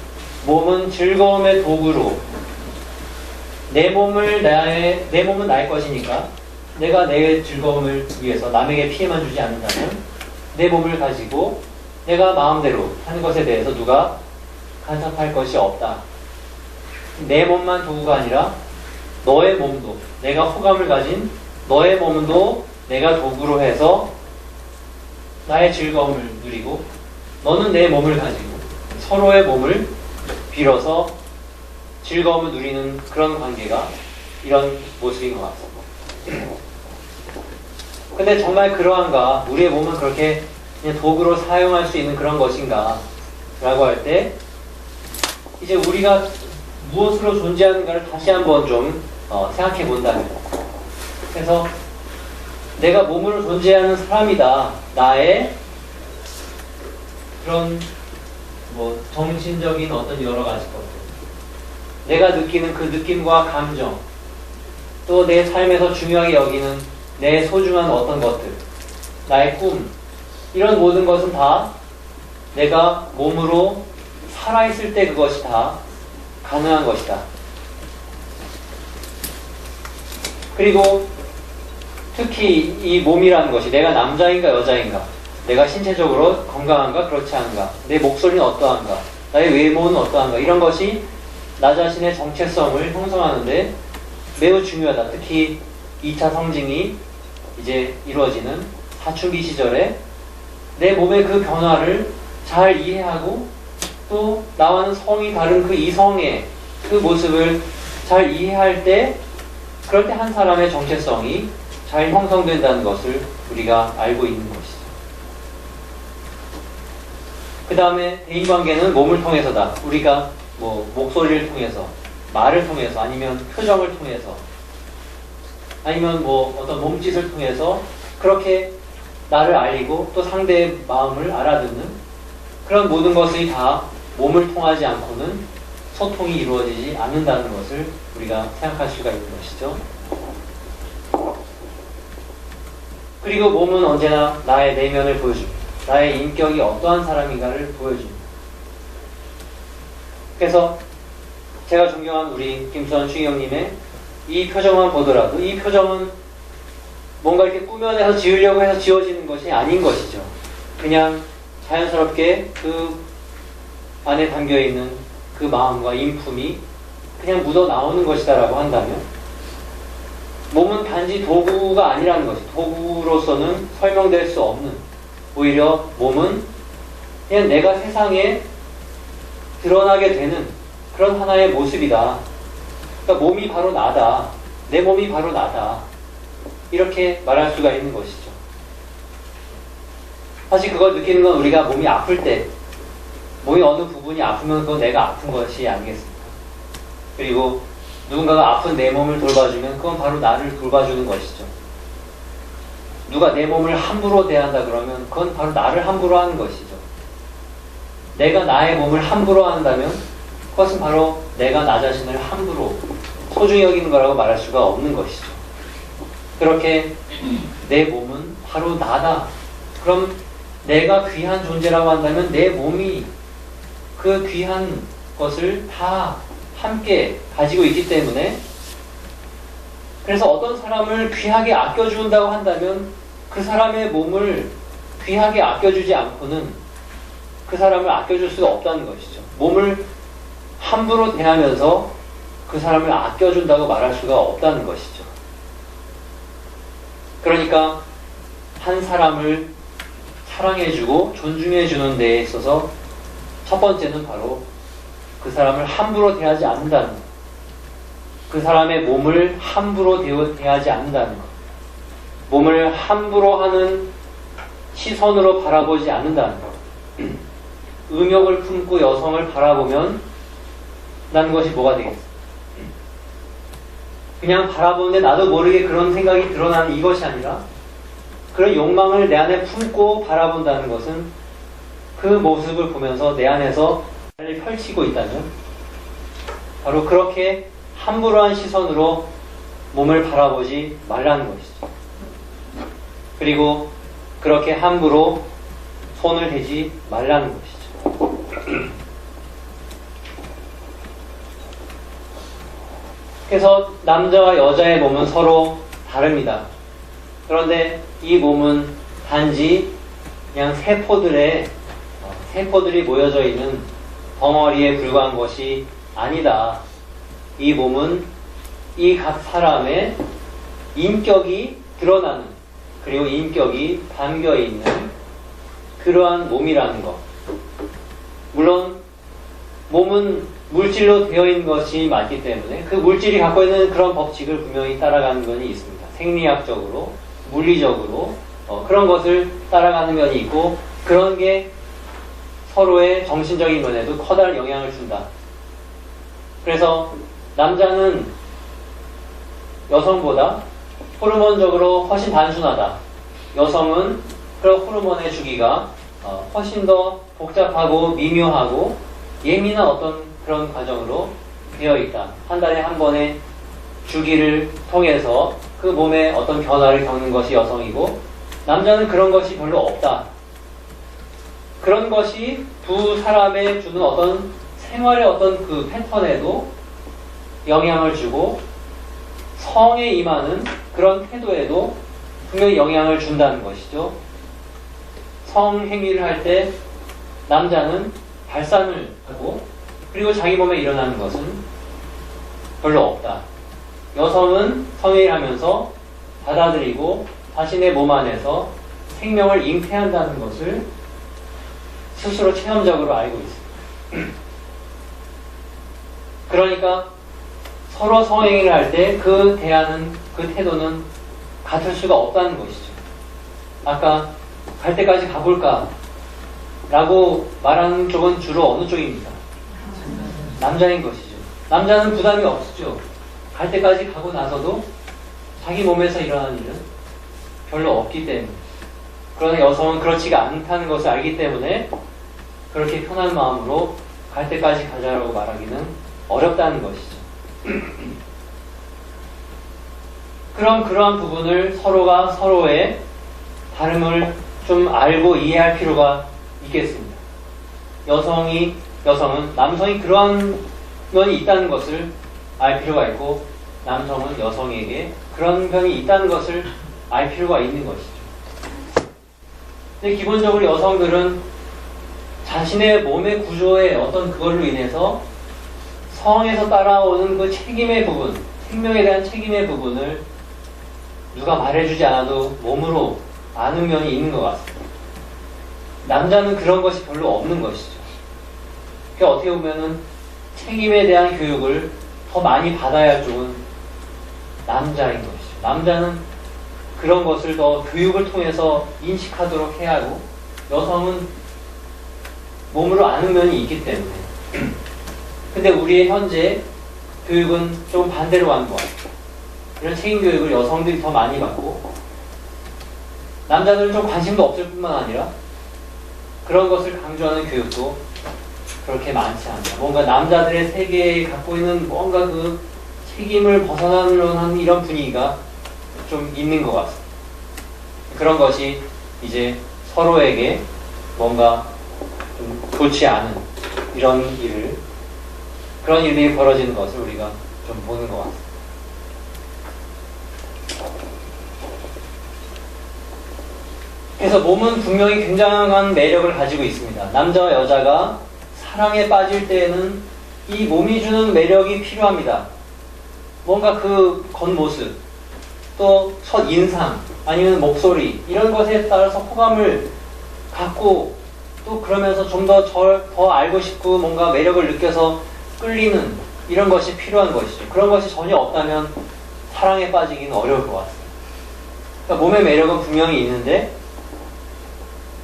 몸은 즐거움의 도구로 내 몸은 나의 것이니까 내가 내 즐거움을 위해서 남에게 피해만 주지 않는다면 내 몸을 가지고 내가 마음대로 하는 것에 대해서 누가 간섭할 것이 없다. 내 몸만 도구가 아니라 너의 몸도, 내가 호감을 가진 너의 몸도 내가 도구로 해서 나의 즐거움을 누리고 너는 내 몸을 가지고 서로의 몸을 빌어서 즐거움을 누리는 그런 관계가 이런 모습인 것 같습니다. 근데 정말 그러한가? 우리의 몸은 그렇게 그냥 도구로 사용할 수 있는 그런 것인가? 라고 할 때 이제 우리가 무엇으로 존재하는가를 다시 한번 좀 생각해 본다면, 그래서 내가 몸으로 존재하는 사람이다. 나의 그런 정신적인 어떤 여러 가지 것들, 내가 느끼는 그 느낌과 감정, 또 내 삶에서 중요하게 여기는 내 소중한 어떤 것들, 나의 꿈, 이런 모든 것은 다 내가 몸으로 살아있을 때 그것이 다 가능한 것이다. 그리고 특히 이 몸이라는 것이 내가 남자인가 여자인가, 내가 신체적으로 건강한가 그렇지 않은가, 내 목소리는 어떠한가, 나의 외모는 어떠한가, 이런 것이 나 자신의 정체성을 형성하는데 매우 중요하다. 특히 2차 성징이 이제 이루어지는 사춘기 시절에 내 몸의 그 변화를 잘 이해하고 또 나와는 성이 다른 그 이성의 그 모습을 잘 이해할 때, 그럴 때 한 사람의 정체성이 잘 형성된다는 것을 우리가 알고 있는 것이죠. 그 다음에 대인관계는 몸을 통해서다. 우리가 목소리를 통해서, 말을 통해서, 아니면 표정을 통해서, 아니면 어떤 몸짓을 통해서 그렇게 나를 알리고 또 상대의 마음을 알아듣는 그런 모든 것이 다 몸을 통하지 않고는 소통이 이루어지지 않는다는 것을 우리가 생각할 수가 있는 것이죠. 그리고 몸은 언제나 나의 내면을 보여줍니다. 나의 인격이 어떠한 사람인가를 보여줍니다. 그래서 제가 존경한 우리 김수환 추기경님의 이 표정만 보더라도 이 표정은 뭔가 이렇게 꾸며내서 지으려고 해서 지어지는 것이 아닌 것이죠. 그냥 자연스럽게 그 안에 담겨있는 그 마음과 인품이 그냥 묻어 나오는 것이다라고 한다면, 몸은 단지 도구가 아니라는 것이, 도구로서는 설명될 수 없는, 오히려 몸은 그냥 내가 세상에 드러나게 되는 그런 하나의 모습이다. 그러니까 몸이 바로 나다. 내 몸이 바로 나다. 이렇게 말할 수가 있는 것이죠. 사실 그걸 느끼는 건 우리가 몸이 아플 때, 몸이 어느 부분이 아프면 그건 내가 아픈 것이 아니겠습니까? 그리고 누군가가 아픈 내 몸을 돌봐주면 그건 바로 나를 돌봐주는 것이죠. 누가 내 몸을 함부로 대한다 그러면 그건 바로 나를 함부로 하는 것이죠. 내가 나의 몸을 함부로 한다면 그것은 바로 내가 나 자신을 함부로 소중히 여기는 거라고 말할 수가 없는 것이죠. 그렇게 내 몸은 바로 나다. 그럼 내가 귀한 존재라고 한다면 내 몸이 그 귀한 것을 다 함께 가지고 있기 때문에, 그래서 어떤 사람을 귀하게 아껴준다고 한다면 그 사람의 몸을 귀하게 아껴주지 않고는 그 사람을 아껴줄 수가 없다는 것이죠. 몸을 함부로 대하면서 그 사람을 아껴준다고 말할 수가 없다는 것이죠. 그러니까 한 사람을 사랑해주고 존중해주는 데에 있어서 첫 번째는 바로 그 사람을 함부로 대하지 않는다는 것. 그 사람의 몸을 함부로 대하지 않는다는 것. 몸을 함부로 하는 시선으로 바라보지 않는다는 것. 음욕을 품고 여성을 바라보면 난 것이 뭐가 되겠어? 그냥 바라보는데 나도 모르게 그런 생각이 드러나는 이것이 아니라 그런 욕망을 내 안에 품고 바라본다는 것은 그 모습을 보면서 내 안에서 잘 펼치고 있다는, 바로 그렇게 함부로한 시선으로 몸을 바라보지 말라는 것이죠. 그리고 그렇게 함부로 손을 대지 말라는 것이죠. 그래서 남자와 여자의 몸은 서로 다릅니다. 그런데 이 몸은 단지 그냥 세포들이 모여져 있는 덩어리에 불과한 것이 아니다. 이 몸은 이 각 사람의 인격이 드러나는, 그리고 인격이 담겨 있는 그러한 몸이라는 것. 물론 몸은 물질로 되어 있는 것이 맞기 때문에 그 물질이 갖고 있는 그런 법칙을 분명히 따라가는 면이 있습니다. 생리학적으로, 물리적으로 그런 것을 따라가는 면이 있고, 그런 게 서로의 정신적인 면에도 커다란 영향을 준다. 그래서 남자는 여성보다 호르몬적으로 훨씬 단순하다. 여성은 그런 호르몬의 주기가 훨씬 더 복잡하고 미묘하고 예민한 어떤 그런 과정으로 되어 있다. 한 달에 한 번의 주기를 통해서 그 몸에 어떤 변화를 겪는 것이 여성이고, 남자는 그런 것이 별로 없다. 그런 것이 두 사람에 주는 어떤 생활의 어떤 그 패턴에도 영향을 주고, 성에 임하는 그런 태도에도 분명히 영향을 준다는 것이죠. 성행위를 할 때 남자는 발산을 하고, 그리고 자기 몸에 일어나는 것은 별로 없다. 여성은 성행위를 하면서 받아들이고 자신의 몸 안에서 생명을 잉태한다는 것을 스스로 체험적으로 알고 있습니다. 그러니까 서로 성행위를 할 때 그 대하는 그 태도는 같을 수가 없다는 것이죠. 아까 갈 때까지 가볼까? 라고 말하는 쪽은 주로 어느 쪽입니까? 남자인 것이죠. 남자는 부담이 없죠. 갈 때까지 가고 나서도 자기 몸에서 일어나는 일은 별로 없기 때문에. 그러나 여성은 그렇지가 않다는 것을 알기 때문에 그렇게 편한 마음으로 갈 때까지 가자라고 말하기는 어렵다는 것이죠. 그럼 그러한 부분을 서로가 서로의 다름을 좀 알고 이해할 필요가 있겠습니다. 여성은 남성이 그러한 면이 있다는 것을 알 필요가 있고, 남성은 여성에게 그런 면이 있다는 것을 알 필요가 있는 것이죠. 근데 기본적으로 여성들은 자신의 몸의 구조의 어떤 그걸로 인해서 성에서 따라오는 그 책임의 부분, 생명에 대한 책임의 부분을 누가 말해주지 않아도 몸으로 아는 면이 있는 것 같습니다. 남자는 그런 것이 별로 없는 것이죠. 그러니까 어떻게 보면은 책임에 대한 교육을 더 많이 받아야 할 쪽은 남자인 것이죠. 남자는 그런 것을 더 교육을 통해서 인식하도록 해야 하고, 여성은 몸으로 아는 면이 있기 때문에. 근데 우리의 현재 교육은 조금 반대로 가는 것 같아요. 이런 책임 교육을 여성들이 더 많이 받고, 남자들은 좀 관심도 없을 뿐만 아니라 그런 것을 강조하는 교육도 그렇게 많지 않다. 뭔가 남자들의 세계에 갖고 있는 뭔가 그 책임을 벗어나는 이런 분위기가 좀 있는 것 같습니다. 그런 것이 이제 서로에게 뭔가 좀 좋지 않은 그런 일들이 벌어지는 것을 우리가 좀 보는 것 같습니다. 그래서 몸은 분명히 굉장한 매력을 가지고 있습니다. 남자와 여자가 사랑에 빠질 때에는 이 몸이 주는 매력이 필요합니다. 뭔가 그 겉모습, 또 첫 인상, 아니면 목소리, 이런 것에 따라서 호감을 갖고, 또 그러면서 좀 더 알고 싶고 뭔가 매력을 느껴서 끌리는 이런 것이 필요한 것이죠. 그런 것이 전혀 없다면 사랑에 빠지기는 어려울 것 같습니다. 그러니까 몸의 매력은 분명히 있는데,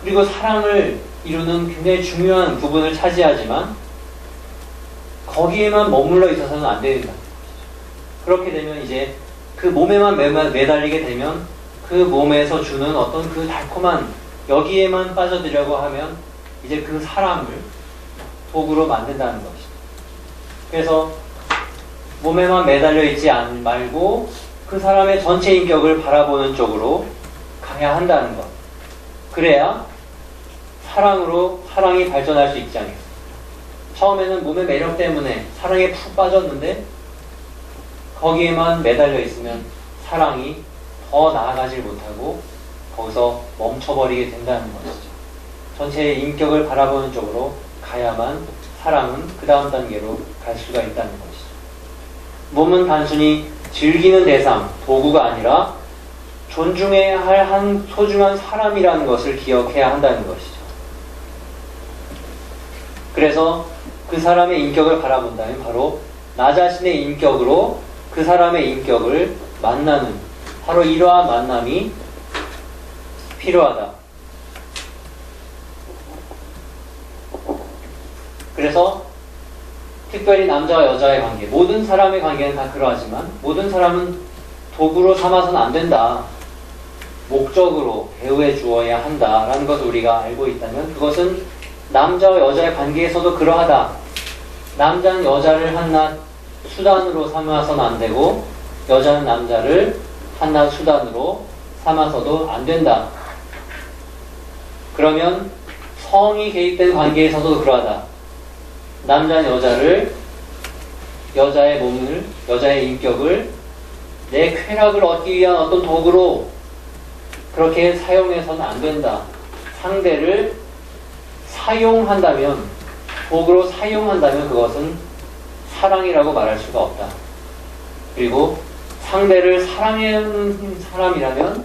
그리고 사랑을 이루는 굉장히 중요한 부분을 차지하지만 거기에만 머물러 있어서는 안 된다. 그렇게 되면 이제 그 몸에만 매달리게 되면 그 몸에서 주는 어떤 그 달콤한 여기에만 빠져들려고 하면 이제 그 사람을 도구로 만든다는 것이죠. 그래서 몸에만 매달려 있지 말고 그 사람의 전체 인격을 바라보는 쪽으로 가야 한다는 것. 그래야 사랑이 발전할 수 있지 않겠습니까? 처음에는 몸의 매력 때문에 사랑에 푹 빠졌는데 거기에만 매달려 있으면 사랑이 더 나아가질 못하고 거기서 멈춰버리게 된다는 것이죠. 전체의 인격을 바라보는 쪽으로 가야만 사랑은 그 다음 단계로 갈 수가 있다는 것이죠. 몸은 단순히 즐기는 대상, 도구가 아니라 존중해야 할 한 소중한 사람이라는 것을 기억해야 한다는 것이죠. 그래서 그 사람의 인격을 바라본다면 바로 나 자신의 인격으로 그 사람의 인격을 만나는 바로 이러한 만남이 필요하다. 그래서 특별히 남자와 여자의 관계, 모든 사람의 관계는 다 그러하지만 모든 사람은 도구로 삼아서는 안 된다. 목적으로 배우해 주어야 한다라는 것을 우리가 알고 있다면 그것은 남자와 여자의 관계에서도 그러하다. 남자는 여자를 한낱 수단으로 삼아서는 안 되고 여자는 남자를 한낱 수단으로 삼아서도 안 된다. 그러면 성이 개입된 관계에서도 그러하다. 남자는 여자의 몸을, 여자의 인격을 내 쾌락을 얻기 위한 어떤 도구로 그렇게 사용해서는 안 된다. 상대를 사용한다면, 도구로 사용한다면 그것은 사랑이라고 말할 수가 없다. 그리고 상대를 사랑하는 사람이라면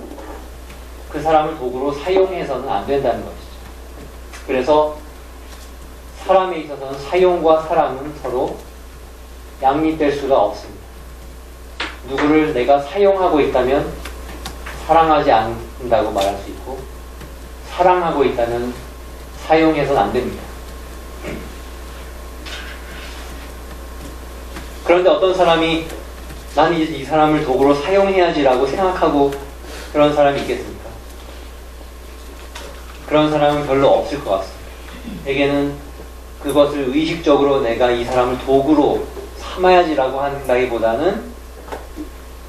그 사람을 도구로 사용해서는 안 된다는 것이죠. 그래서 사람에 있어서는 사용과 사랑은 서로 양립될 수가 없습니다. 누구를 내가 사용하고 있다면 사랑하지 않는다고 말할 수 있고 사랑하고 있다면 사용해서는 안 됩니다. 그런데 어떤 사람이 나는 이제 이 사람을 도구로 사용해야지라고 생각하고 그런 사람이 있겠습니까? 그런 사람은 별로 없을 것 같습니다. 대개는 그것을 의식적으로 내가 이 사람을 도구로 삼아야지라고 한다기보다는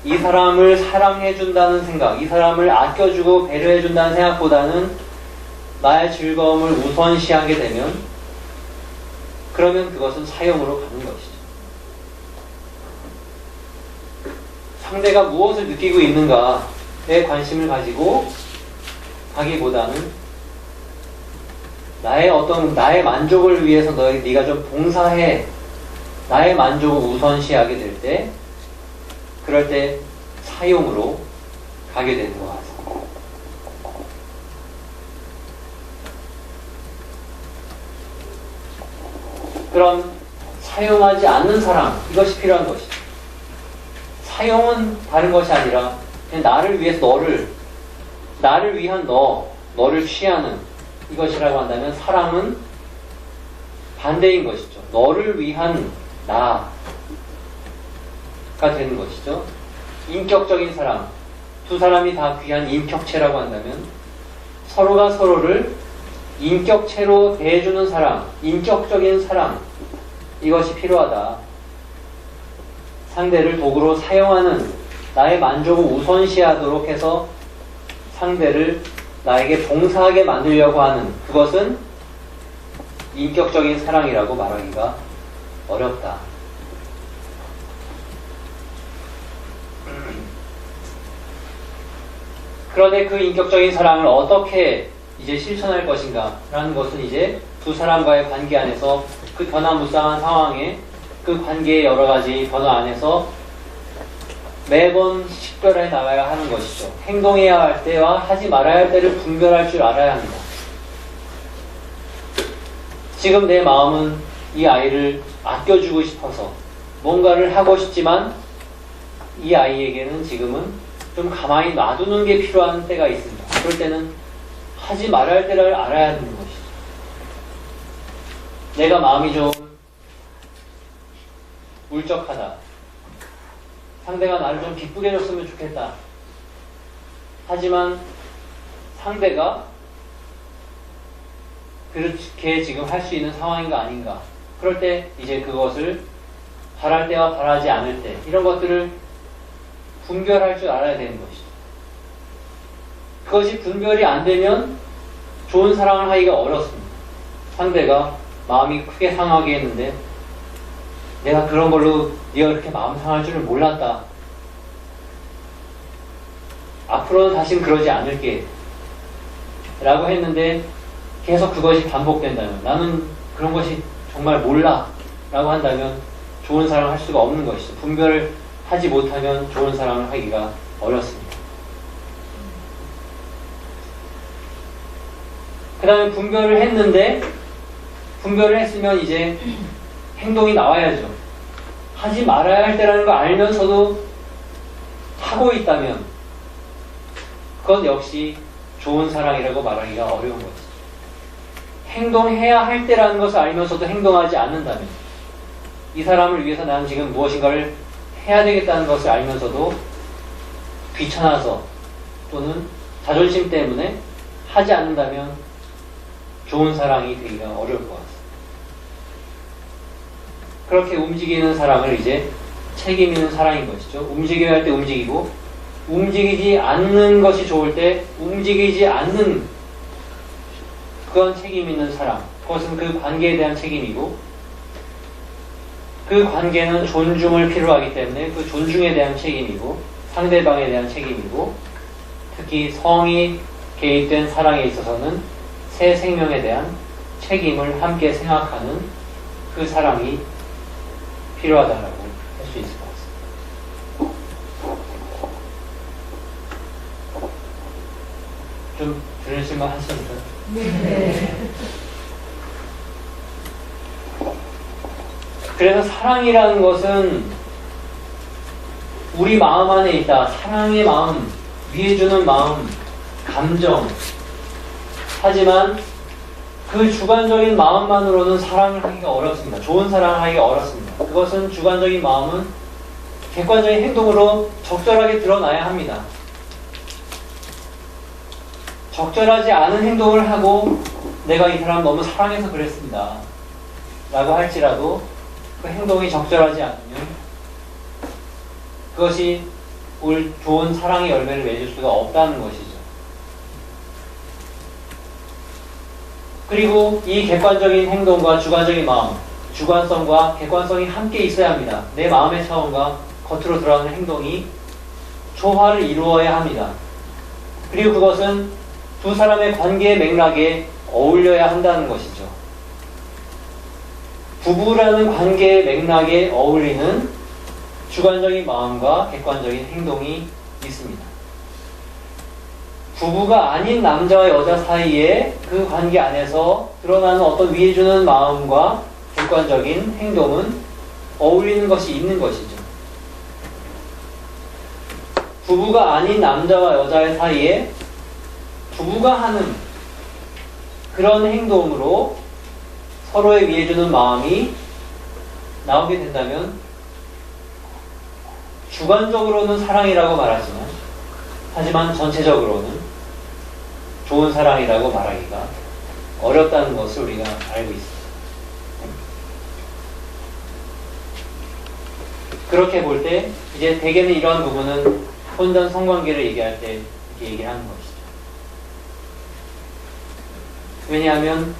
이 사람을 사랑해준다는 생각, 이 사람을 아껴주고 배려해준다는 생각보다는 나의 즐거움을 우선시하게 되면 그러면 그것은 사용으로 가는 것이죠. 상대가 무엇을 느끼고 있는가에 관심을 가지고 가기보다는 나의 만족을 위해서 네가 좀 봉사해. 나의 만족을 우선시하게 될 때, 그럴 때 사용으로 가게 되는 것 같습니다. 그럼 사용하지 않는 사람, 이것이 필요한 것이죠. 사용은 다른 것이 아니라 그냥 나를 위해서 나를 위한 너를 취하는 이것이라고 한다면 사랑은 반대인 것이죠. 너를 위한 나가 되는 것이죠. 인격적인 사람, 두 사람이 다 귀한 인격체라고 한다면 서로가 서로를 인격체로 대해주는 사람, 인격적인 사람, 이것이 필요하다. 상대를 도구로 사용하는 나의 만족을 우선시하도록 해서 상대를 나에게 봉사하게 만들려고 하는 그것은 인격적인 사랑이라고 말하기가 어렵다. 그런데 그 인격적인 사랑을 어떻게 이제 실천할 것인가 라는 것은 이제 두 사람과의 관계 안에서 그 변화무쌍한 상황에 그 관계의 여러 가지 변화 안에서 매번 식별해 나가야 하는 것이죠. 행동해야 할 때와 하지 말아야 할 때를 분별할 줄 알아야 합니다. 지금 내 마음은 이 아이를 아껴주고 싶어서 뭔가를 하고 싶지만 이 아이에게는 지금은 좀 가만히 놔두는 게 필요한 때가 있습니다. 그럴 때는 하지 말아야 할 때를 알아야 하는 것이죠. 내가 마음이 좀 울적하다. 상대가 나를 좀 기쁘게 해줬으면 좋겠다. 하지만 상대가 그렇게 지금 할 수 있는 상황인가 아닌가. 그럴 때 이제 그것을 바랄 때와 바라지 않을 때 이런 것들을 분별할 줄 알아야 되는 것이죠. 그것이 분별이 안 되면 좋은 사랑을 하기가 어렵습니다. 상대가 마음이 크게 상하게 했는데 내가 그런 걸로 네가 그렇게 마음 상할 줄은 몰랐다. 앞으로는 다신 그러지 않을게 라고 했는데 계속 그것이 반복된다면, 나는 그런 것이 정말 몰라 라고 한다면 좋은 사랑을 할 수가 없는 것이죠. 분별을 하지 못하면 좋은 사랑을 하기가 어렵습니다. 그 다음에 분별을 했는데, 분별을 했으면 이제 행동이 나와야죠. 하지 말아야 할 때라는 걸 알면서도 하고 있다면 그것 역시 좋은 사랑이라고 말하기가 어려운 거죠. 행동해야 할 때라는 것을 알면서도 행동하지 않는다면, 이 사람을 위해서 나는 지금 무엇인가를 해야 되겠다는 것을 알면서도 귀찮아서 또는 자존심 때문에 하지 않는다면 좋은 사랑이 되기가 어려울 것 같습니다. 그렇게 움직이는 사랑을 이제 책임 있는 사랑인 것이죠. 움직여야 할 때 움직이고, 움직이지 않는 것이 좋을 때 움직이지 않는 그건 책임 있는 사랑. 그것은 그 관계에 대한 책임이고, 그 관계는 존중을 필요하기 때문에 그 존중에 대한 책임이고, 상대방에 대한 책임이고, 특히 성이 개입된 사랑에 있어서는 새 생명에 대한 책임을 함께 생각하는 그 사랑이 필요하다라고 할 수 있을 것 같습니다. 좀 들으실만 하십니까? 네. 그래서 사랑이라는 것은 우리 마음 안에 있다. 사랑의 마음, 위해주는 마음, 감정. 하지만 그 주관적인 마음만으로는 사랑을 하기가 어렵습니다. 좋은 사랑을 하기가 어렵습니다. 그것은 주관적인 마음은 객관적인 행동으로 적절하게 드러나야 합니다. 적절하지 않은 행동을 하고 내가 이 사람 너무 사랑해서 그랬습니다 라고 할지라도 그 행동이 적절하지 않으면 그것이 올 좋은 사랑의 열매를 맺을 수가 없다는 것이죠. 그리고 이 객관적인 행동과 주관적인 마음, 주관성과 객관성이 함께 있어야 합니다. 내 마음의 차원과 겉으로 드러나는 행동이 조화를 이루어야 합니다. 그리고 그것은 두 사람의 관계의 맥락에 어울려야 한다는 것이죠. 부부라는 관계의 맥락에 어울리는 주관적인 마음과 객관적인 행동이 있습니다. 부부가 아닌 남자와 여자 사이에 그 관계 안에서 드러나는 어떤 위해주는 마음과 객관적인 행동은 어울리는 것이 있는 것이죠. 부부가 아닌 남자와 여자의 사이에 부부가 하는 그런 행동으로 서로의 위해주는 마음이 나오게 된다면 주관적으로는 사랑이라고 말하지만, 하지만 전체적으로는 좋은 사랑이라고 말하기가 어렵다는 것을 우리가 알고 있습니다. 그렇게 볼 때 이제 대개는 이러한 부분은 혼전 성관계를 얘기할 때 이렇게 얘기를 하는 것이죠. 왜냐하면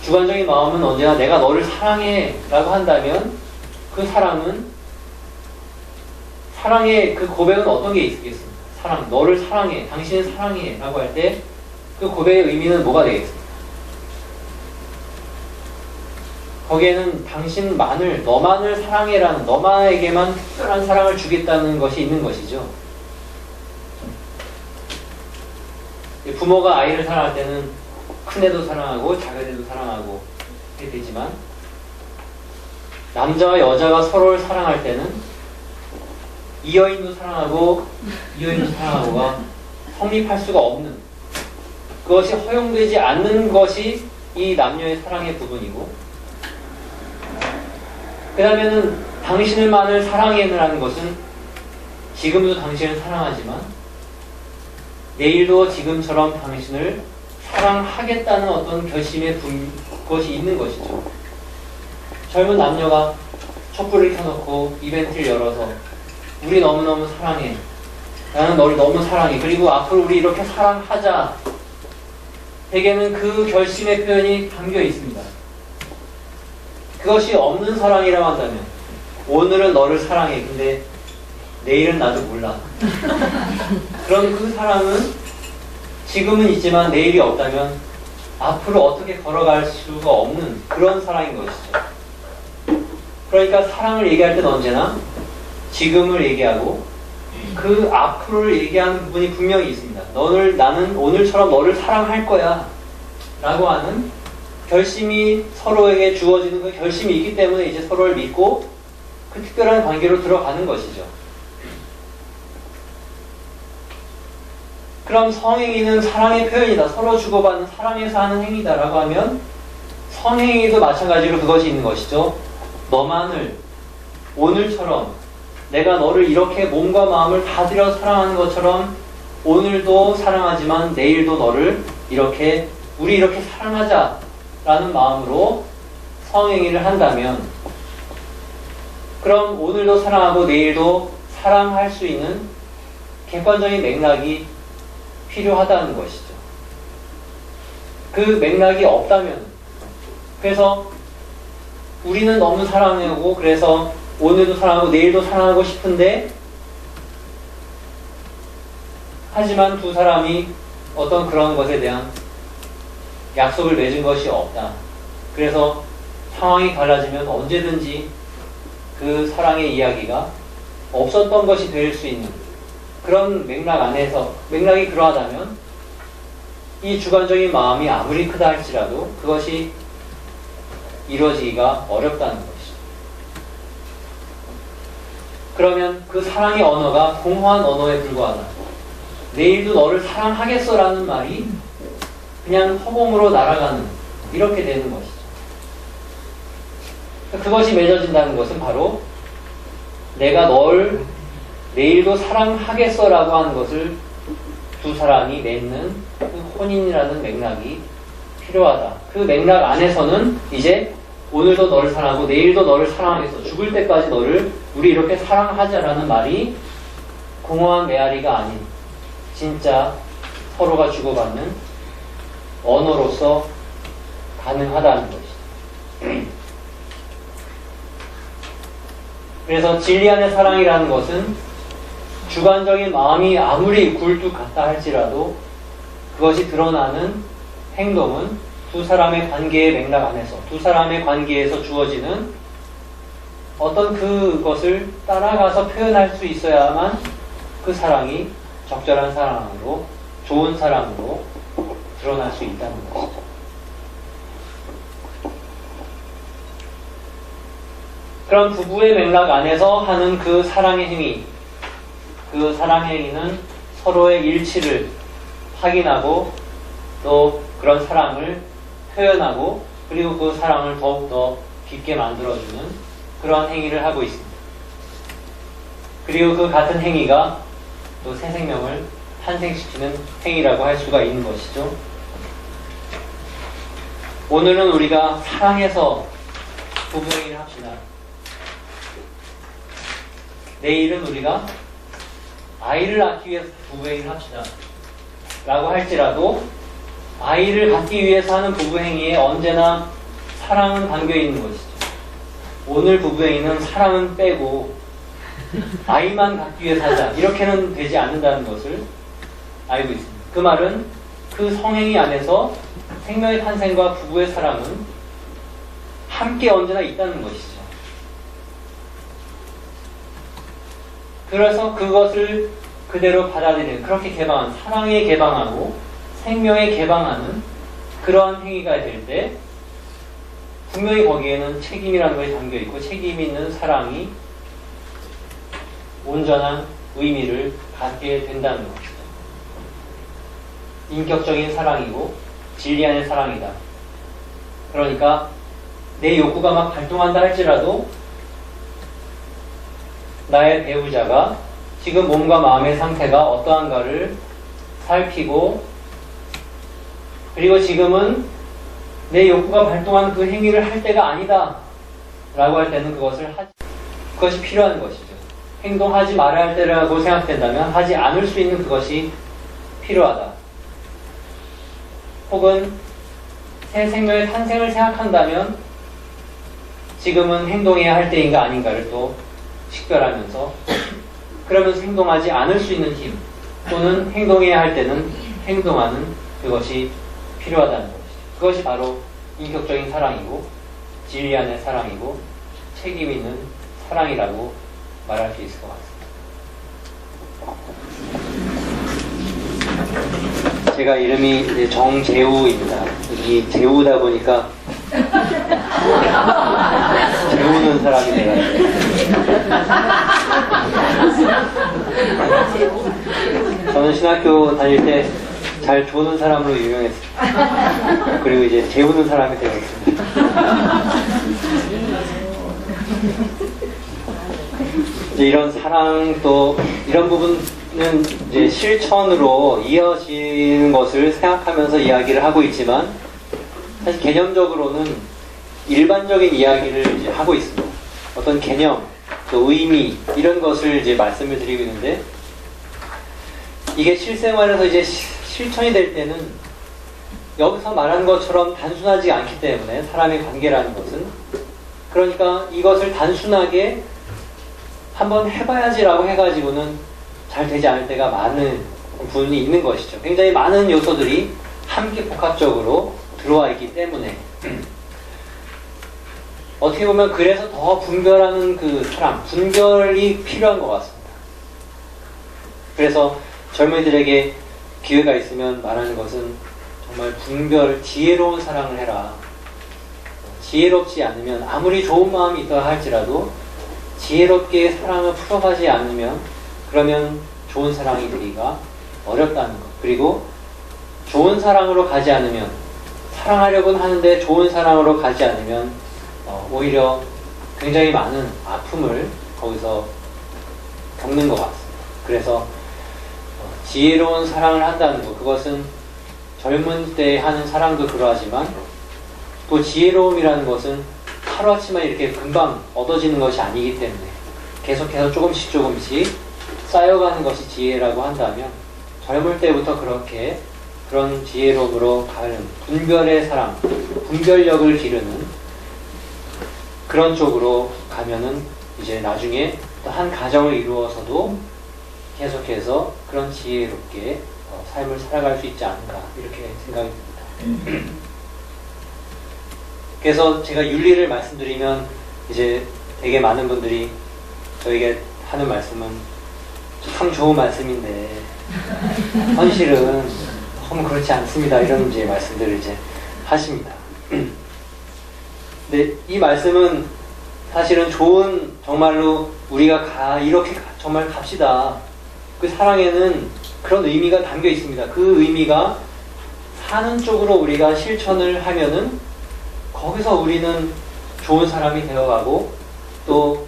주관적인 마음은 언제나 내가 너를 사랑해 라고 한다면 그 사랑은, 사랑의 그 고백은 어떤 게 있겠습니까? 사랑, 너를 사랑해, 당신을 사랑해 라고 할 때 그 고백의 의미는 뭐가 되겠습니까? 거기에는 당신만을, 너만을 사랑해라는, 너만에게만 특별한 사랑을 주겠다는 것이 있는 것이죠. 부모가 아이를 사랑할 때는 큰애도 사랑하고 작은애도 사랑하고 이렇게 되지만, 남자와 여자가 서로를 사랑할 때는 이 여인도 사랑하고 이 여인도 사랑하고가 성립할 수가 없는, 그것이 허용되지 않는 것이 이 남녀의 사랑의 부분이고, 그 다음에는 당신을만을 사랑해라는 것은 지금도 당신을 사랑하지만 내일도 지금처럼 당신을 사랑하겠다는 어떤 결심의 것이 있는 것이죠. 젊은 남녀가 촛불을 켜놓고 이벤트를 열어서 우리 너무너무 사랑해. 나는 너를 너무 사랑해. 그리고 앞으로 우리 이렇게 사랑하자. 대개는 그 결심의 표현이 담겨 있습니다. 그것이 없는 사랑이라고 한다면 오늘은 너를 사랑해. 근데 내일은 나도 몰라. 그럼 그 사랑은 지금은 있지만 내일이 없다면 앞으로 어떻게 걸어갈 수가 없는 그런 사랑인 것이죠. 그러니까 사랑을 얘기할 땐 언제나 지금을 얘기하고 그 앞으로를 얘기하는 부분이 분명히 있습니다. 나는 오늘처럼 너를 사랑할 거야 라고 하는 결심이 서로에게 주어지는 그 결심이 있기 때문에 이제 서로를 믿고 그 특별한 관계로 들어가는 것이죠. 그럼 성행위는 사랑의 표현이다. 서로 주고받는 사랑에서 하는 행위다 라고 하면 성행위도 마찬가지로 그것이 있는 것이죠. 너만을 오늘처럼 내가 너를 이렇게 몸과 마음을 다 들여 사랑하는 것처럼 오늘도 사랑하지만 내일도 너를 우리 이렇게 사랑하자 라는 마음으로 성행위를 한다면 그럼 오늘도 사랑하고 내일도 사랑할 수 있는 객관적인 맥락이 필요하다는 것이죠. 그 맥락이 없다면 그래서 우리는 너무 사랑하고 그래서 오늘도 사랑하고 내일도 사랑하고 싶은데 하지만 두 사람이 어떤 그런 것에 대한 약속을 맺은 것이 없다. 그래서 상황이 달라지면 언제든지 그 사랑의 이야기가 없었던 것이 될 수 있는 그런 맥락 안에서 맥락이 그러하다면 이 주관적인 마음이 아무리 크다 할지라도 그것이 이루어지기가 어렵다는 것이죠. 그러면 그 사랑의 언어가 공허한 언어에 불과하다. 내일도 너를 사랑하겠어라는 말이 그냥 허공으로 날아가는 이렇게 되는 것이죠. 그것이 맺어진다는 것은 바로 내가 널 내일도 사랑하겠어라고 하는 것을 두 사람이 맺는 그 혼인이라는 맥락이 필요하다. 그 맥락 안에서는 이제 오늘도 너를 사랑하고 내일도 너를 사랑하겠어. 죽을 때까지 우리 이렇게 사랑하자라는 말이 공허한 메아리가 아닌 진짜 서로가 주고받는 언어로서 가능하다는 것이죠. 그래서 진리 안의 사랑이라는 것은 주관적인 마음이 아무리 굴뚝 같다 할지라도 그것이 드러나는 행동은 두 사람의 관계의 맥락 안에서 두 사람의 관계에서 주어지는 어떤 그것을 따라가서 표현할 수 있어야만 그 사랑이 적절한 사랑으로 좋은 사랑으로 드러날 수 있다는 것이죠. 그럼 부부의 맥락 안에서 하는 그 사랑의 행위, 그 사랑의 행위는 서로의 일치를 확인하고 또 그런 사랑을 표현하고 그리고 그 사랑을 더욱더 깊게 만들어주는 그러한 행위를 하고 있습니다. 그리고 그 같은 행위가 또 새 생명을 탄생시키는 행위라고 할 수가 있는 것이죠. 오늘은 우리가 사랑해서 부부행위를 합시다. 내일은 우리가 아이를 낳기 위해서 부부행위를 합시다. 라고 할지라도 아이를 갖기 위해서 하는 부부행위에 언제나 사랑은 담겨있는 것이죠. 오늘 부부행위는 사랑은 빼고 아이만 갖기 위해서 하자. 이렇게는 되지 않는다는 것을 알고 있습니다. 그 말은 그 성행위 안에서 생명의 탄생과 부부의 사랑은 함께 언제나 있다는 것이죠. 그래서 그것을 그대로 받아들이는 그렇게 개방한 사랑에 개방하고 생명에 개방하는 그러한 행위가 될 때 분명히 거기에는 책임이라는 것이 담겨있고 책임이 있는 사랑이 온전한 의미를 갖게 된다는 것이죠. 인격적인 사랑이고 진리 안의 사랑이다. 그러니까 내 욕구가 막 발동한다 할지라도 나의 배우자가 지금 몸과 마음의 상태가 어떠한가를 살피고, 그리고 지금은 내 욕구가 발동한 그 행위를 할 때가 아니다 라고 할 때는 그것이 필요한 것이죠. 행동하지 말아야 할 때라고 생각된다면 하지 않을 수 있는 그것이 필요하다. 혹은 새 생명의 탄생을 생각한다면 지금은 행동해야 할 때인가 아닌가를 또 식별하면서 그러면서 행동하지 않을 수 있는 힘 또는 행동해야 할 때는 행동하는 그것이 필요하다는 것이죠. 그것이 바로 인격적인 사랑이고 진리 안의 사랑이고 책임 있는 사랑이라고 말할 수 있을 것 같습니다. 제가 이름이 이제 정재우입니다. 이 재우다 보니까 재우는 사람이 돼가지고 저는 신학교 다닐 때 잘 조는 사람으로 유명했어요. 그리고 이제 재우는 사람이 되었습니다. 이제 이런 사랑 또 이런 부분은 이제 실천으로 이어지는 것을 생각하면서 이야기를 하고 있지만 사실 개념적으로는 일반적인 이야기를 이제 하고 있습니다. 어떤 개념, 또 의미 이런 것을 이제 말씀을 드리고 있는데 이게 실생활에서 이제 실천이 될 때는 여기서 말하는 것처럼 단순하지 않기 때문에 사람의 관계라는 것은 그러니까 이것을 단순하게 한번 해봐야지라고 해가지고는 잘 되지 않을 때가 많은 부분이 있는 것이죠. 굉장히 많은 요소들이 함께 복합적으로 들어와 있기 때문에 어떻게 보면 그래서 더 분별하는 그 사람, 분별이 필요한 것 같습니다. 그래서 젊은이들에게 기회가 있으면 말하는 것은 정말 분별, 지혜로운 사랑을 해라. 지혜롭지 않으면 아무리 좋은 마음이 있다 할지라도 지혜롭게 사랑을 풀어가지 않으면 그러면 좋은 사랑이 되기가 어렵다는 것. 그리고 좋은 사랑으로 가지 않으면 사랑하려고는 하는데 좋은 사랑으로 가지 않으면 오히려 굉장히 많은 아픔을 거기서 겪는 것 같습니다. 그래서 지혜로운 사랑을 한다는 것, 그것은 젊은 때 하는 사랑도 그러하지만 또 지혜로움이라는 것은 하루아침에 이렇게 금방 얻어지는 것이 아니기 때문에 계속해서 조금씩 쌓여가는 것이 지혜라고 한다면 젊을 때부터 그런 지혜로움으로 가는 분별의 사랑, 분별력을 기르는 그런 쪽으로 가면은 이제 나중에 또 한 가정을 이루어서도 계속해서 그런 지혜롭게 삶을 살아갈 수 있지 않을까 이렇게 생각이 듭니다. 그래서 제가 윤리를 말씀드리면 이제 되게 많은 분들이 저에게 하는 말씀은 참 좋은 말씀인데 현실은 너무 그렇지 않습니다. 이런 이제 말씀들을 이제 하십니다. 근데 이 말씀은 사실은 좋은 정말로 우리가 이렇게 정말 갑시다. 그 사랑에는 그런 의미가 담겨 있습니다. 그 의미가 사는 쪽으로 우리가 실천을 하면은 거기서 우리는 좋은 사람이 되어가고 또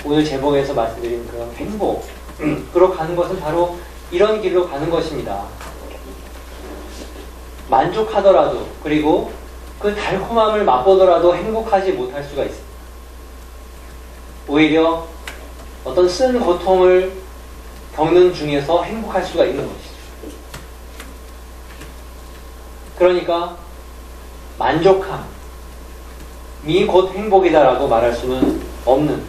오늘 제목에서 말씀드린 그런 행복으로 가는 것은 바로 이런 길로 가는 것입니다. 만족하더라도 그리고 그 달콤함을 맛보더라도 행복하지 못할 수가 있습니다. 오히려 어떤 쓴 고통을 겪는 중에서 행복할 수가 있는 것이죠. 그러니까 만족함이 곧 행복이다라고 말할 수는 없는,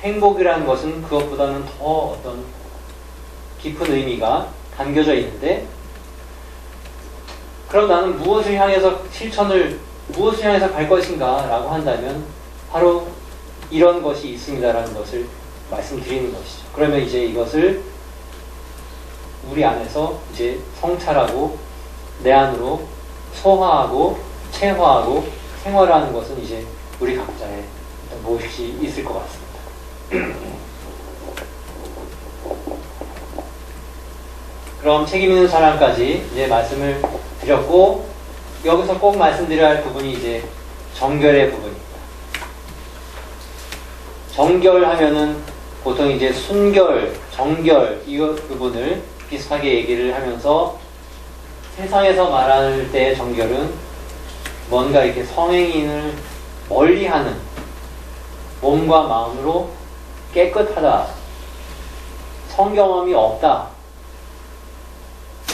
행복이라는 것은 그것보다는 더 어떤 깊은 의미가 담겨져 있는데, 그럼 나는 무엇을 향해서 무엇을 향해서 갈 것인가 라고 한다면 바로 이런 것이 있습니다라는 것을 말씀드리는 것이죠. 그러면 이제 이것을 우리 안에서 이제 성찰하고 내 안으로 소화하고 체화하고 생활하는 것은 이제 우리 각자의 무엇이 있을 것 같습니다. 그럼 책임 있는 사람까지 이제 말씀을 드렸고, 여기서 꼭 말씀드려야 할 부분이 이제 정결의 부분입니다. 정결하면은 보통 이제 순결, 정결 이 부분을 비슷하게 얘기를 하면서 세상에서 말할 때의 정결은 뭔가 이렇게 성행인을 멀리하는 몸과 마음으로 깨끗하다, 성경험이 없다,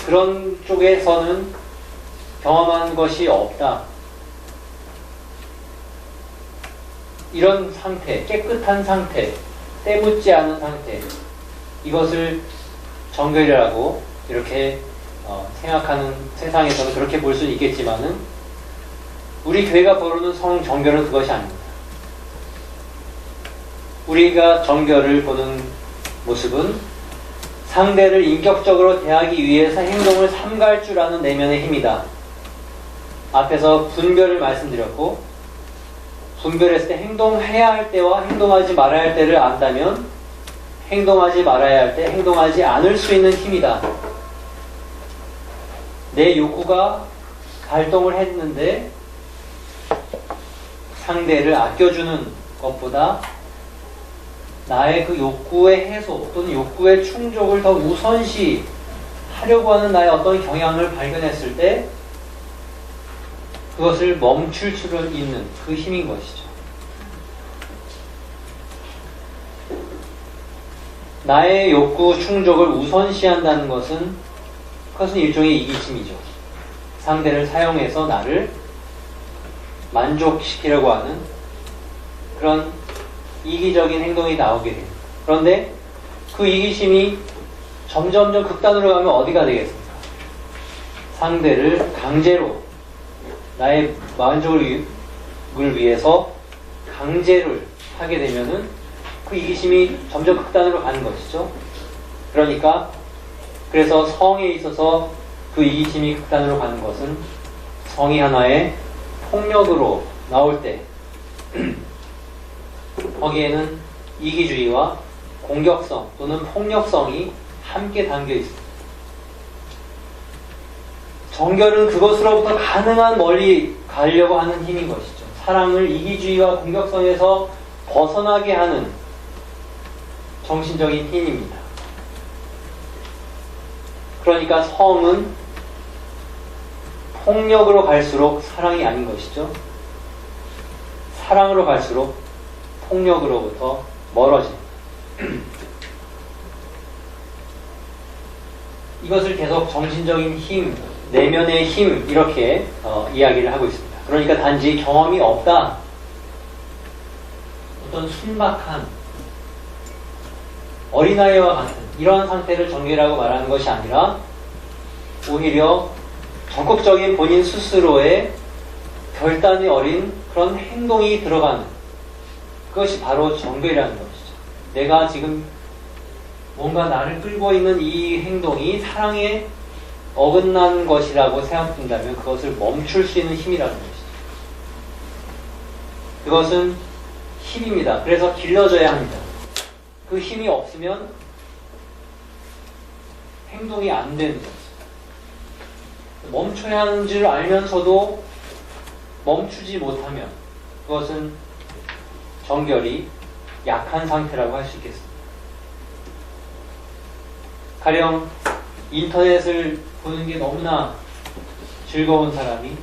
그런 쪽에서는 경험한 것이 없다, 이런 상태, 깨끗한 상태, 때묻지 않은 상태, 이것을 정결이라고 이렇게 생각하는 세상에서는 그렇게 볼 수는 있겠지만은 우리 교회가 보는 성정결은 그것이 아닙니다. 우리가 정결을 보는 모습은 상대를 인격적으로 대하기 위해서 행동을 삼갈 줄 아는 내면의 힘이다. 앞에서 분별을 말씀드렸고, 분별했을 때 행동해야 할 때와 행동하지 말아야 할 때를 안다면 행동하지 말아야 할 때 행동하지 않을 수 있는 힘이다. 내 욕구가 발동을 했는데 상대를 아껴주는 것보다 나의 그 욕구의 해소 또는 욕구의 충족을 더 우선시 하려고 하는 나의 어떤 경향을 발견했을 때 그것을 멈출 수 있는 그 힘인 것이죠. 나의 욕구 충족을 우선시한다는 것은 그것은 일종의 이기심이죠. 상대를 사용해서 나를 만족시키려고 하는 그런 이기적인 행동이 나오게 됩니다. 그런데 그 이기심이 점점점 극단으로 가면 어디가 되겠습니까? 상대를 강제로 나의 만족을 위해서 강제를 하게 되면은 그 이기심이 점점 극단으로 가는 것이죠. 그러니까 그래서 성에 있어서 그 이기심이 극단으로 가는 것은 성이 하나의 폭력으로 나올 때 거기에는 이기주의와 공격성 또는 폭력성이 함께 담겨 있습니다. 정결은 그것으로부터 가능한 멀리 가려고 하는 힘인 것이죠. 사람을 이기주의와 공격성에서 벗어나게 하는 정신적인 힘입니다. 그러니까 성은 폭력으로 갈수록 사랑이 아닌 것이죠. 사랑으로 갈수록 폭력으로부터 멀어집니다. 이것을 계속 정신적인 힘, 내면의 힘 이렇게 이야기를 하고 있습니다. 그러니까 단지 경험이 없다, 어떤 순박한 어린아이와 같은 이러한 상태를 정결이라고 말하는 것이 아니라 오히려 적극적인 본인 스스로의 결단이 어린 그런 행동이 들어가는 그것이 바로 정결이라는 것이죠. 내가 지금 뭔가 나를 끌고 있는 이 행동이 사랑에 어긋난 것이라고 생각된다면 그것을 멈출 수 있는 힘이라는 것이죠. 그것은 힘입니다. 그래서 길러져야 합니다. 그 힘이 없으면 행동이 안 되는 거죠. 멈춰야 하는 줄 알면서도 멈추지 못하면 그것은 정결이 약한 상태라고 할 수 있겠습니다. 가령 인터넷을 보는 게 너무나 즐거운 사람이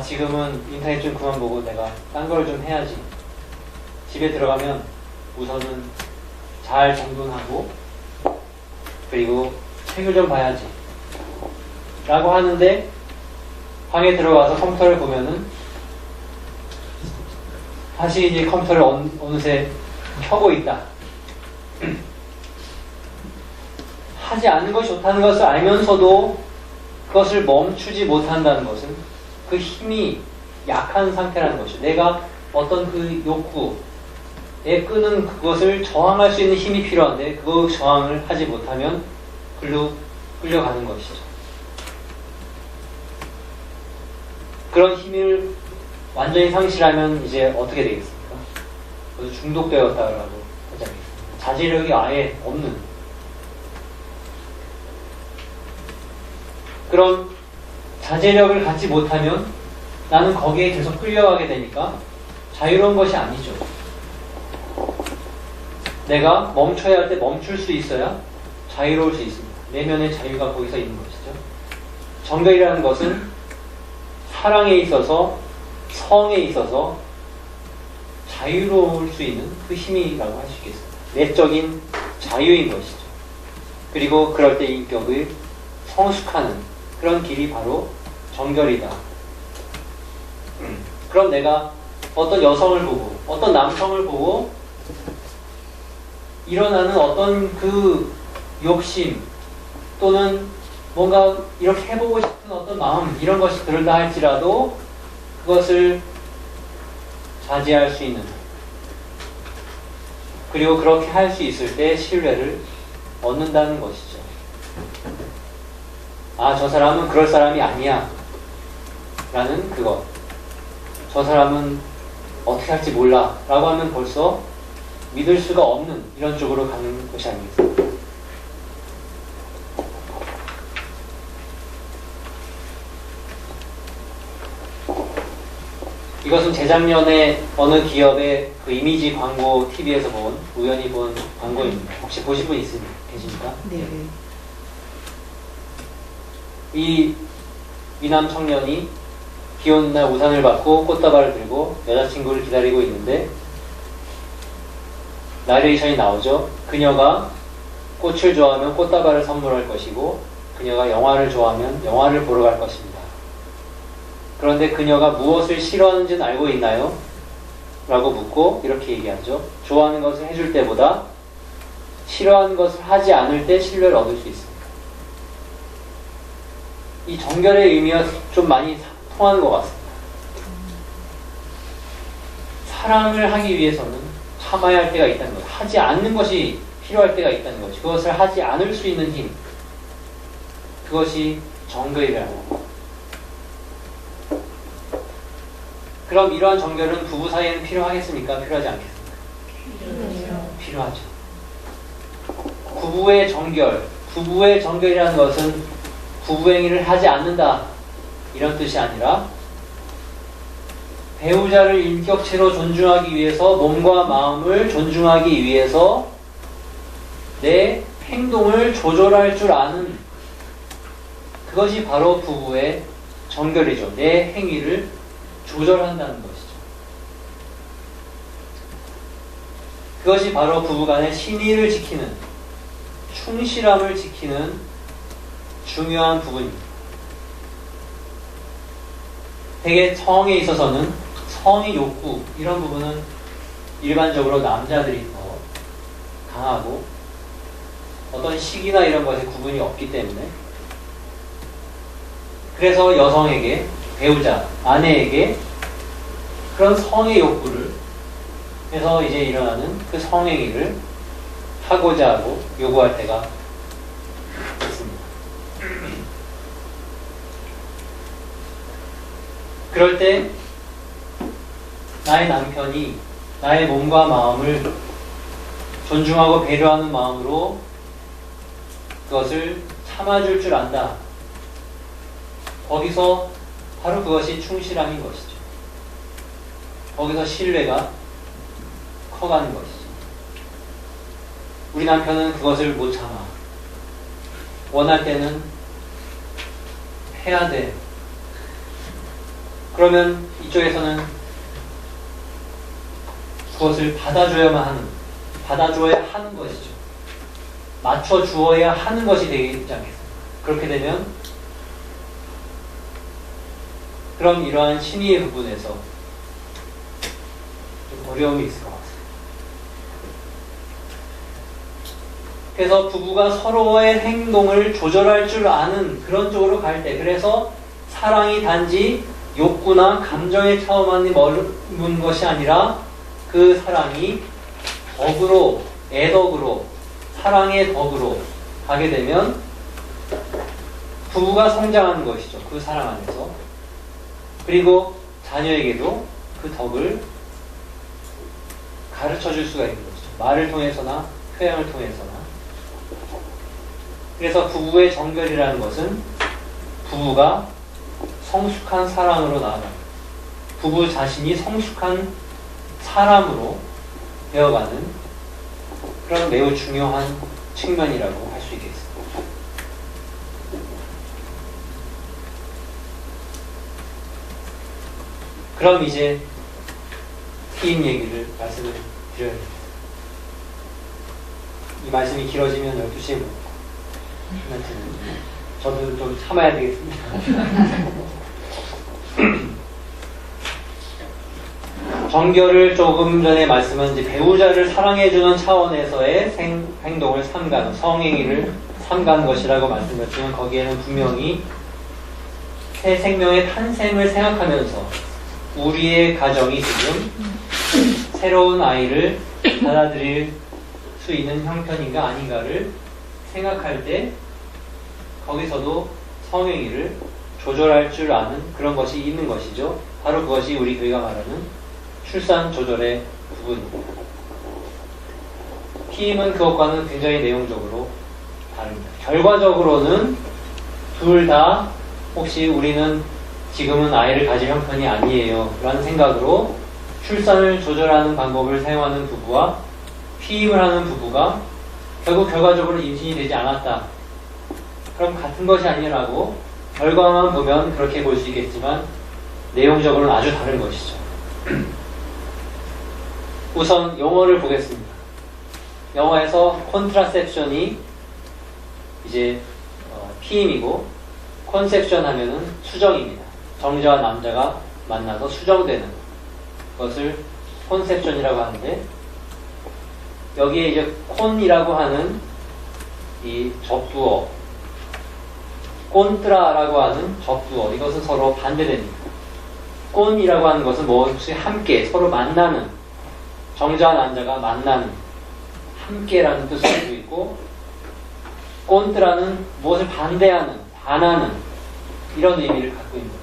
지금은 인터넷 좀 그만 보고 내가 딴 걸 좀 해야지. 집에 들어가면 우선은 잘 정돈하고 그리고 책을 좀 봐야지 라고 하는데 방에 들어가서 컴퓨터를 보면은 다시 이제 컴퓨터를 어느새 켜고 있다. 하지 않는 것이 좋다는 것을 알면서도 그것을 멈추지 못한다는 것은 그 힘이 약한 상태라는 것이죠. 내가 어떤 그 욕구에 끄는 그것을 저항할 수 있는 힘이 필요한데 그 저항을 하지 못하면 글로 끌려가는 것이죠. 그런 힘을 완전히 상실하면 이제 어떻게 되겠습니까? 그래서 중독되었다고 하지 않겠습니까? 자제력이 아예 없는 그런 자제력을 갖지 못하면 나는 거기에 계속 끌려가게 되니까 자유로운 것이 아니죠. 내가 멈춰야 할 때 멈출 수 있어야 자유로울 수 있습니다. 내면의 자유가 거기서 있는 것이죠. 정결이라는 것은 사랑에 있어서, 성에 있어서 자유로울 수 있는 그 힘이라고 할 수 있겠습니다. 내적인 자유인 것이죠. 그리고 그럴 때 인격을 성숙하는 그런 길이 바로 정결이다. 그럼 내가 어떤 여성을 보고 어떤 남성을 보고 일어나는 어떤 그 욕심 또는 뭔가 이렇게 해보고 싶은 어떤 마음 이런 것이 들다 할지라도 그것을 자제할 수 있는, 그리고 그렇게 할 수 있을 때 신뢰를 얻는다는 것이죠. 아, 저 사람은 그럴 사람이 아니야 라는 그것, 저 사람은 어떻게 할지 몰라 라고 하면 벌써 믿을 수가 없는 이런 쪽으로 가는 것이 아니겠습니까? 이것은 재작년에 어느 기업의 그 이미지 광고 TV에서 우연히 본 광고입니다. 혹시 보신 분 계십니까? 네. 이 미남 청년이 비 오는 날 우산을 받고 꽃다발을 들고 여자친구를 기다리고 있는데 나레이션이 나오죠. 그녀가 꽃을 좋아하면 꽃다발을 선물할 것이고 그녀가 영화를 좋아하면 영화를 보러 갈 것입니다. 그런데 그녀가 무엇을 싫어하는지는 알고 있나요? 라고 묻고 이렇게 얘기하죠. 좋아하는 것을 해줄 때보다 싫어하는 것을 하지 않을 때 신뢰를 얻을 수 있습니다. 이 정결의 의미가 좀 많이 통하는 것 같습니다. 사랑을 하기 위해서는 참아야 할 때가 있다는 것, 하지 않는 것이 필요할 때가 있다는 것, 그것을 하지 않을 수 있는 힘, 그것이 정결이라는 것. 그럼 이러한 정결은 부부 사이에는 필요하겠습니까? 필요하지 않겠습니까? 필요하죠. 부부의 정결이라는 것은 부부행위를 하지 않는다 이런 뜻이 아니라 배우자를 인격체로 존중하기 위해서, 몸과 마음을 존중하기 위해서 내 행동을 조절할 줄 아는, 그것이 바로 부부의 정결이죠. 내 행위를 조절한다는 것이죠. 그것이 바로 부부간의 신의를 지키는, 충실함을 지키는 중요한 부분입니다. 대개 성에 있어서는 성의 욕구 이런 부분은 일반적으로 남자들이 더 강하고 어떤 시기나 이런 것에 구분이 없기 때문에, 그래서 여성에게, 배우자, 아내에게 그런 성의 욕구를 해서 이제 일어나는 그 성행위를 하고자 하고 요구할 때가 있습니다. 그럴 때 나의 남편이 나의 몸과 마음을 존중하고 배려하는 마음으로 그것을 참아줄 줄 안다. 거기서 바로 그것이 충실함인 것이죠. 거기서 신뢰가 커가는 것이죠. 우리 남편은 그것을 못 참아. 원할 때는 해야 돼. 그러면 이쪽에서는 그것을 받아줘야 하는 것이죠. 맞춰주어야 하는 것이 되지 않겠습니까? 그렇게 되면 그럼 이러한 신의의 부분에서 좀 어려움이 있을 것 같습니다. 그래서 부부가 서로의 행동을 조절할 줄 아는 그런 쪽으로 갈 때, 그래서 사랑이 단지 욕구나 감정에 차오만 머문 것이 아니라 그 사랑이 덕으로, 애덕으로, 사랑의 덕으로 가게 되면 부부가 성장하는 것이죠. 그 사랑 안에서. 그리고 자녀에게도 그 덕을 가르쳐 줄 수가 있는 것이죠. 말을 통해서나 표현을 통해서나. 그래서 부부의 정결이라는 것은 부부가 성숙한 사랑으로 나아가는, 부부 자신이 성숙한 사람으로 되어가는 그런 매우 중요한 측면이라고 할 수 있겠습니다. 그럼 이제 피임 얘기를 말씀을 드려야 됩니다. 이 말씀이 길어지면 12시에 못 저도 좀 참아야 되겠습니다. 정결을 조금 전에 말씀한 이제 배우자를 사랑해주는 차원에서의 행동을 삼가는, 성행위를 삼가는 것이라고 말씀드렸지만 거기에는 분명히 새 생명의 탄생을 생각하면서 우리의 가정이 지금 새로운 아이를 받아들일 수 있는 형편인가 아닌가를 생각할 때 거기서도 성행위를 조절할 줄 아는 그런 것이 있는 것이죠. 바로 그것이 우리 교회가 말하는 출산 조절의 부분입니다. 피임은 그것과는 굉장히 내용적으로 다릅니다. 결과적으로는 둘 다 혹시 우리는 지금은 아이를 가질 형편이 아니에요 라는 생각으로 출산을 조절하는 방법을 사용하는 부부와 피임을 하는 부부가 결국 결과적으로 임신이 되지 않았다. 그럼 같은 것이 아니라고 결과만 보면 그렇게 볼 수 있겠지만 내용적으로는 아주 다른 것이죠. 우선 용어를 보겠습니다. 영어에서 콘트라셉션이 이제 피임이고 콘셉션 하면은 수정입니다. 정자와 남자가 만나서 수정되는 것을 콘셉션이라고 하는데 여기에 이제 콘이라고 하는 이 접두어, 꼰트라라고 하는 접두어, 이것은 서로 반대됩니다. 꼰이라고 하는 것은 무엇이 함께 서로 만나는, 정자와 남자가 만나는, 함께라는 뜻을 가지고 있고, 꼰트라는 무엇을 반대하는, 반하는 이런 의미를 갖고 있는 것이죠.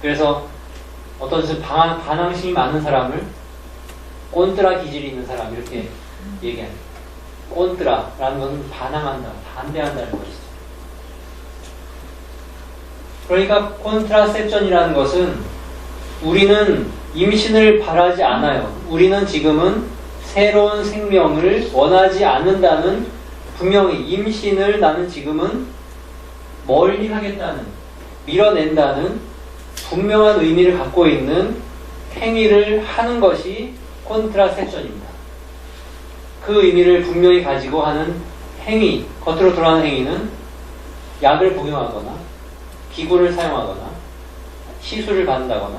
그래서 어떤 뜻은 반항심이 많은 사람을 꼰트라 기질이 있는 사람 이렇게 얘기합니다. 꼰트라라는 것은 반항한다, 반대한다는 것이죠. 그러니까 콘트라셉션이라는 것은 우리는 임신을 바라지 않아요. 우리는 지금은 새로운 생명을 원하지 않는다는, 분명히 임신을 나는 지금은 멀리 하겠다는, 밀어낸다는 분명한 의미를 갖고 있는 행위를 하는 것이 콘트라셉션입니다. 그 의미를 분명히 가지고 하는 행위, 겉으로 드러나는 행위는 약을 복용하거나 기구를 사용하거나 시술을 받는다거나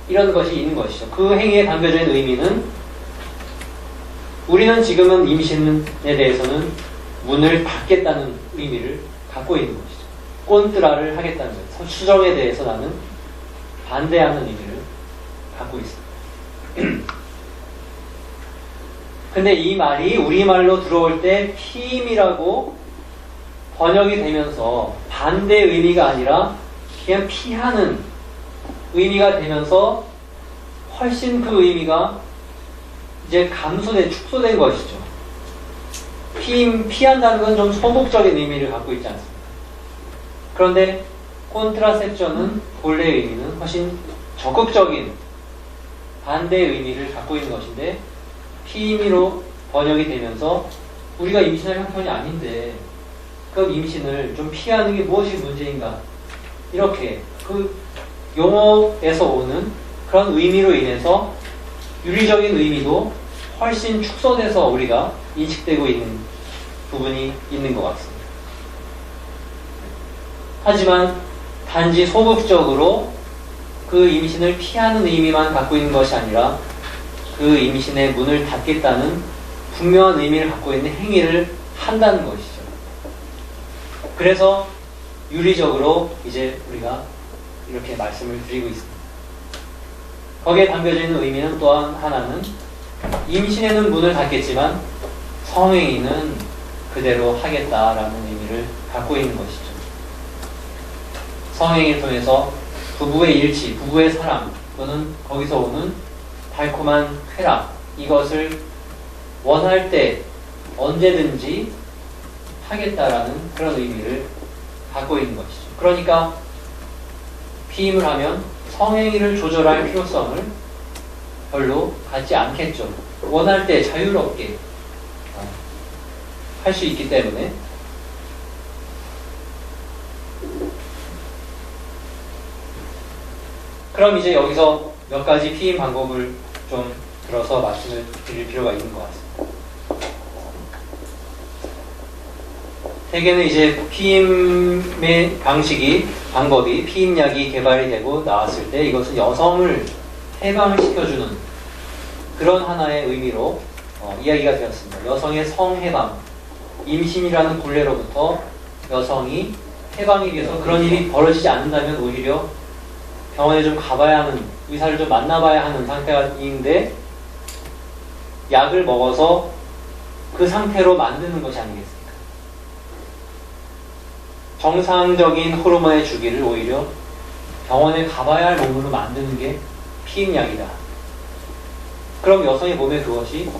이런 것이 있는 것이죠. 그 행위에 담겨져 있는 의미는 우리는 지금은 임신에 대해서는 문을 닫겠다는 의미를 갖고 있는 것이죠. 꼰트라를 하겠다는 거예요. 수정에 대해서 나는 반대하는 의미를 갖고 있습니다. 근데 이 말이 우리말로 들어올 때 피임이라고 번역이 되면서 반대 의미가 아니라 그냥 피하는 의미가 되면서 훨씬 그 의미가 이제 축소된 것이죠. 피한다는 건 좀 소극적인 의미를 갖고 있지 않습니까? 그런데 콘트라셉션은 본래의 의미는 훨씬 적극적인 반대의 의미를 갖고 있는 것인데 피임으로 번역이 되면서 우리가 임신할 형편이 아닌데 그럼 임신을 좀 피하는 게 무엇이 문제인가? 이렇게 그 용어에서 오는 그런 의미로 인해서 윤리적인 의미도 훨씬 축소돼서 우리가 인식되고 있는 부분이 있는 것 같습니다. 하지만 단지 소극적으로 그 임신을 피하는 의미만 갖고 있는 것이 아니라 그 임신의 문을 닫겠다는 분명한 의미를 갖고 있는 행위를 한다는 것이죠. 그래서 윤리적으로 이제 우리가 이렇게 말씀을 드리고 있습니다. 거기에 담겨져 있는 의미는 또한 하나는 임신에는 문을 닫겠지만 성행위는 그대로 하겠다라는 의미를 갖고 있는 것이죠. 성행위를 통해서 부부의 일치, 부부의 사랑 또는 거기서 오는 달콤한 쾌락, 이것을 원할 때 언제든지 하겠다라는 그런 의미를 갖고 있는 것이죠. 그러니까 피임을 하면 성행위를 조절할 필요성을 별로 갖지 않겠죠. 원할 때 자유롭게 할 수 있기 때문에. 그럼 이제 여기서 몇 가지 피임 방법을 좀 들어서 말씀을 드릴 필요가 있는 것 같습니다. 대개는 이제 피임의 방법이 피임약이 개발이 되고 나왔을 때 이것은 여성을 해방을 시켜주는 그런 하나의 의미로 이야기가 되었습니다. 여성의 성해방, 임신이라는 굴레로부터 여성이 해방이 돼서 그런 일이 벌어지지 않는다면 오히려 병원에 좀 가봐야 하는, 의사를 좀 만나봐야 하는 상태인데 약을 먹어서 그 상태로 만드는 것이 아니겠습니까? 정상적인 호르몬의 주기를 오히려 병원에 가봐야 할 몸으로 만드는 게 피임약이다. 그럼 여성의 몸에 그것이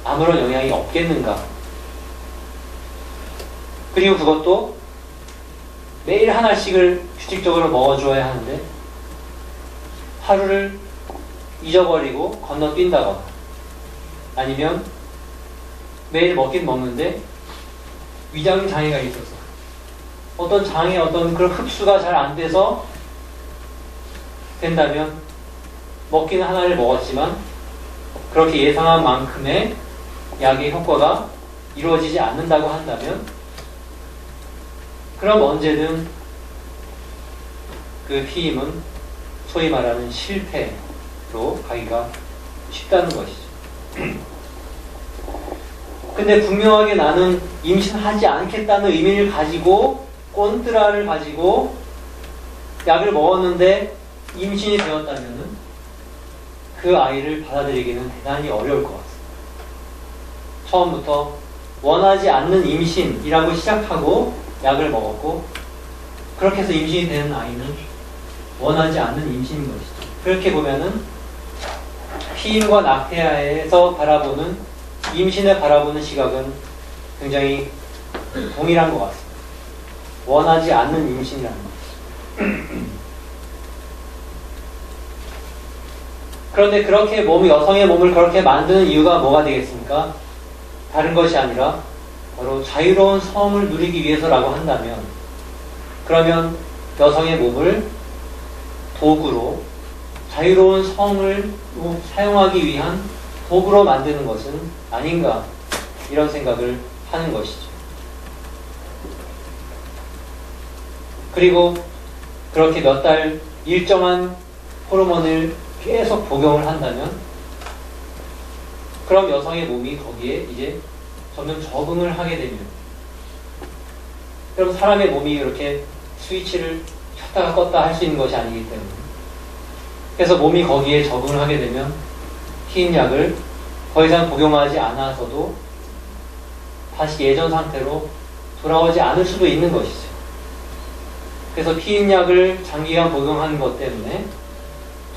아무런 영향이 없겠는가? 그리고 그것도 매일 하나씩을 규칙적으로 먹어줘야 하는데 하루를 잊어버리고 건너뛴다거나 아니면 매일 먹긴 먹는데 위장 장애가 있어서 어떤 장애, 어떤 그런 흡수가 잘 안 돼서 된다면 먹기는 하나를 먹었지만 그렇게 예상한 만큼의 약의 효과가 이루어지지 않는다고 한다면 그럼 언제든 그 피임은 소위 말하는 실패로 가기가 쉽다는 것이죠. 근데 분명하게 나는 임신하지 않겠다는 의미를 가지고 꼰뜨라를 가지고 약을 먹었는데 임신이 되었다면 그 아이를 받아들이기는 대단히 어려울 것 같습니다. 처음부터 원하지 않는 임신이라고 시작하고 약을 먹었고 그렇게 해서 임신이 되는 아이는 원하지 않는 임신인 것이죠. 그렇게 보면은 피임과 낙태아에서 바라보는 임신을 바라보는 시각은 굉장히 동일한 것 같습니다. 원하지 않는 임신이라는 것이죠. 그런데 그렇게 여성의 몸을 그렇게 만드는 이유가 뭐가 되겠습니까? 다른 것이 아니라 바로 자유로운 성을 누리기 위해서라고 한다면 그러면 여성의 몸을 도구로 자유로운 성을 사용하기 위한 도구로 만드는 것은 아닌가 이런 생각을 하는 것이죠. 그리고 그렇게 몇 달 일정한 호르몬을 계속 복용을 한다면 그럼 여성의 몸이 거기에 이제 점점 적응을 하게 되면 여러분 사람의 몸이 이렇게 스위치를 켰다가 껐다 할 수 있는 것이 아니기 때문에 그래서 몸이 거기에 적응을 하게 되면 피임약을 더 이상 복용하지 않아서도 다시 예전 상태로 돌아오지 않을 수도 있는 것이죠. 그래서 피임약을 장기간 복용하는 것 때문에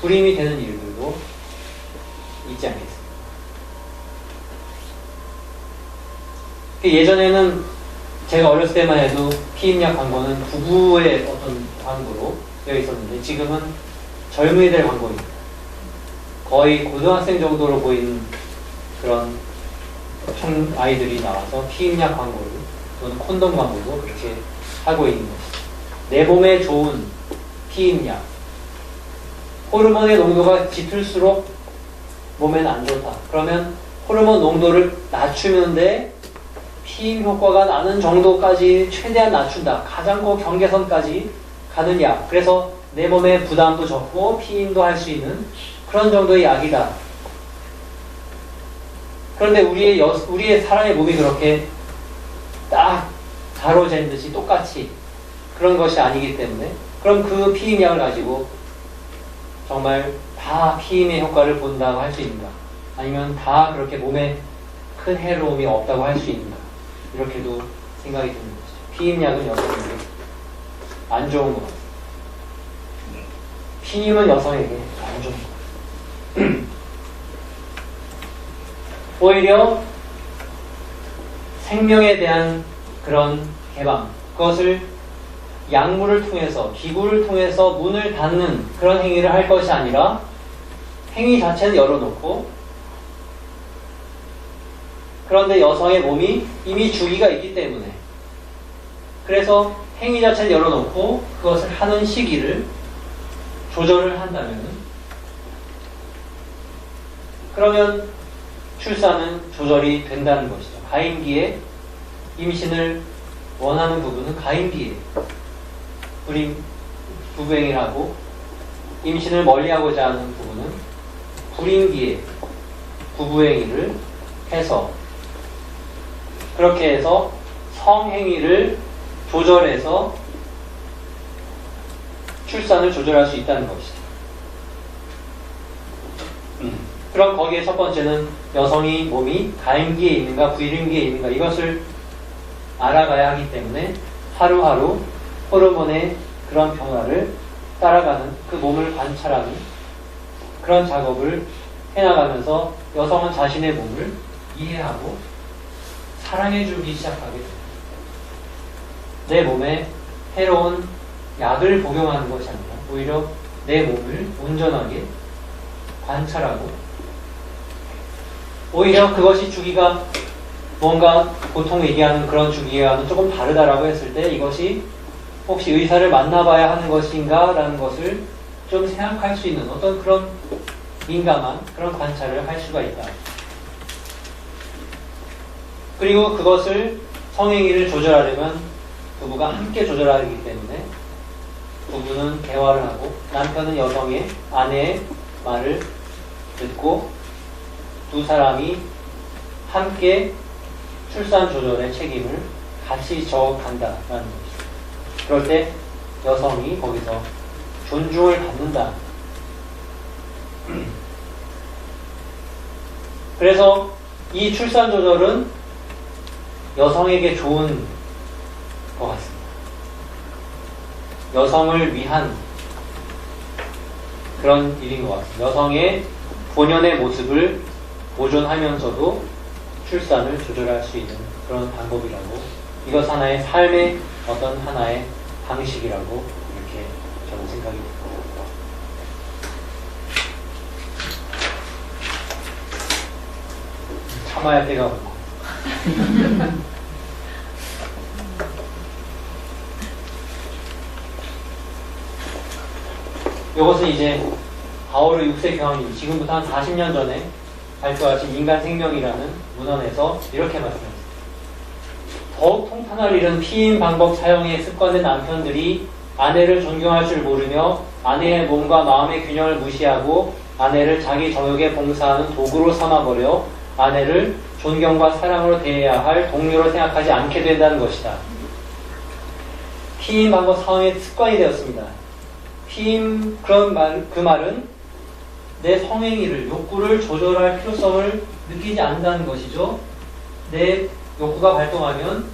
불임이 되는 일들도 있지 않겠습니까? 예전에는 제가 어렸을 때만 해도 피임약 광고는 부부의 어떤 광고로 되어 있었는데 지금은 젊은이들 광고입니다. 거의 고등학생 정도로 보이는 그런 아이들이 나와서 피임약 광고를 또는 콘돔 광고도 그렇게 하고 있는 것이죠. 내 몸에 좋은 피임약. 호르몬의 농도가 짙을수록 몸에는 안 좋다. 그러면 호르몬 농도를 낮추는데 피임 효과가 나는 정도까지 최대한 낮춘다. 가장 경계선까지 가는 약. 그래서 내 몸에 부담도 적고 피임도 할 수 있는 그런 정도의 약이다. 그런데 우리의 사람의 몸이 그렇게 딱 가로 잰 듯이 똑같이 그런 것이 아니기 때문에 그럼 그 피임약을 가지고 정말 다 피임의 효과를 본다고 할 수 있는가? 아니면 다 그렇게 몸에 큰 해로움이 없다고 할 수 있는가? 이렇게도 생각이 드는 거죠. 피임약은 여성에게 안 좋은 것 같아요. 피임은 여성에게 안 좋은 것 같아요. 오히려 생명에 대한 그런 개방, 그것을 약물을 통해서, 기구를 통해서 문을 닫는 그런 행위를 할 것이 아니라 행위 자체는 열어놓고 그런데 여성의 몸이 이미 주기가 있기 때문에 그래서 행위 자체는 열어놓고 그것을 하는 시기를 조절을 한다면 그러면 출산은 조절이 된다는 것이죠. 가임기에 임신을 원하는 부분은 가임기에 부부행위를 하고 임신을 멀리하고자 하는 부분은 불임기에 부부행위를 해서 그렇게 해서 성행위를 조절해서 출산을 조절할 수 있다는 것이죠. 그럼 거기에 첫 번째는 여성이 몸이 가임기에 있는가 불임기에 있는가 이것을 알아가야 하기 때문에 하루하루 호르몬의 그런 변화를 따라가는 그 몸을 관찰하는 그런 작업을 해나가면서 여성은 자신의 몸을 이해하고 사랑해주기 시작하게 됩니다. 내 몸에 해로운 약을 복용하는 것이 아니라 오히려 내 몸을 온전하게 관찰하고 오히려 그것이 주기가 뭔가 보통 얘기하는 그런 주기와는 조금 다르다라고 했을 때 이것이 혹시 의사를 만나봐야 하는 것인가 라는 것을 좀 생각할 수 있는 어떤 그런 민감한 그런 관찰을 할 수가 있다. 그리고 그것을 성행위를 조절하려면 부부가 함께 조절해야 하기 때문에 부부는 대화를 하고 남편은 여성의 아내의 말을 듣고 두 사람이 함께 출산 조절의 책임을 같이 져간다라는 것이죠. 그럴 때 여성이 거기서 존중을 받는다. 그래서 이 출산 조절은 여성에게 좋은 것 같습니다. 여성을 위한 그런 일인 것 같습니다. 여성의 본연의 모습을 보존하면서도 출산을 조절할 수 있는 그런 방법이라고 이것 하나의 삶의 어떤 하나의 방식이라고 이렇게 저는 생각이 듭니다. 참아야 때가 오고 이것은 이제 바오르 6세 교황님 지금부터 한 40년 전에 발표하신 인간 생명이라는 문헌에서 이렇게 말씀하셨습니다. 더욱 통탄할 일은 피임 방법 사용의 습관된 남편들이 아내를 존경할 줄 모르며 아내의 몸과 마음의 균형을 무시하고 아내를 자기 정욕에 봉사하는 도구로 삼아버려 아내를 존경과 사랑으로 대해야 할 동료로 생각하지 않게 된다는 것이다. 피임 방법 사용의 습관이 되었습니다. 피임 그 말은 내 성행위를 욕구를 조절할 필요성을 느끼지 않는다는 것이죠. 내 욕구가 발동하면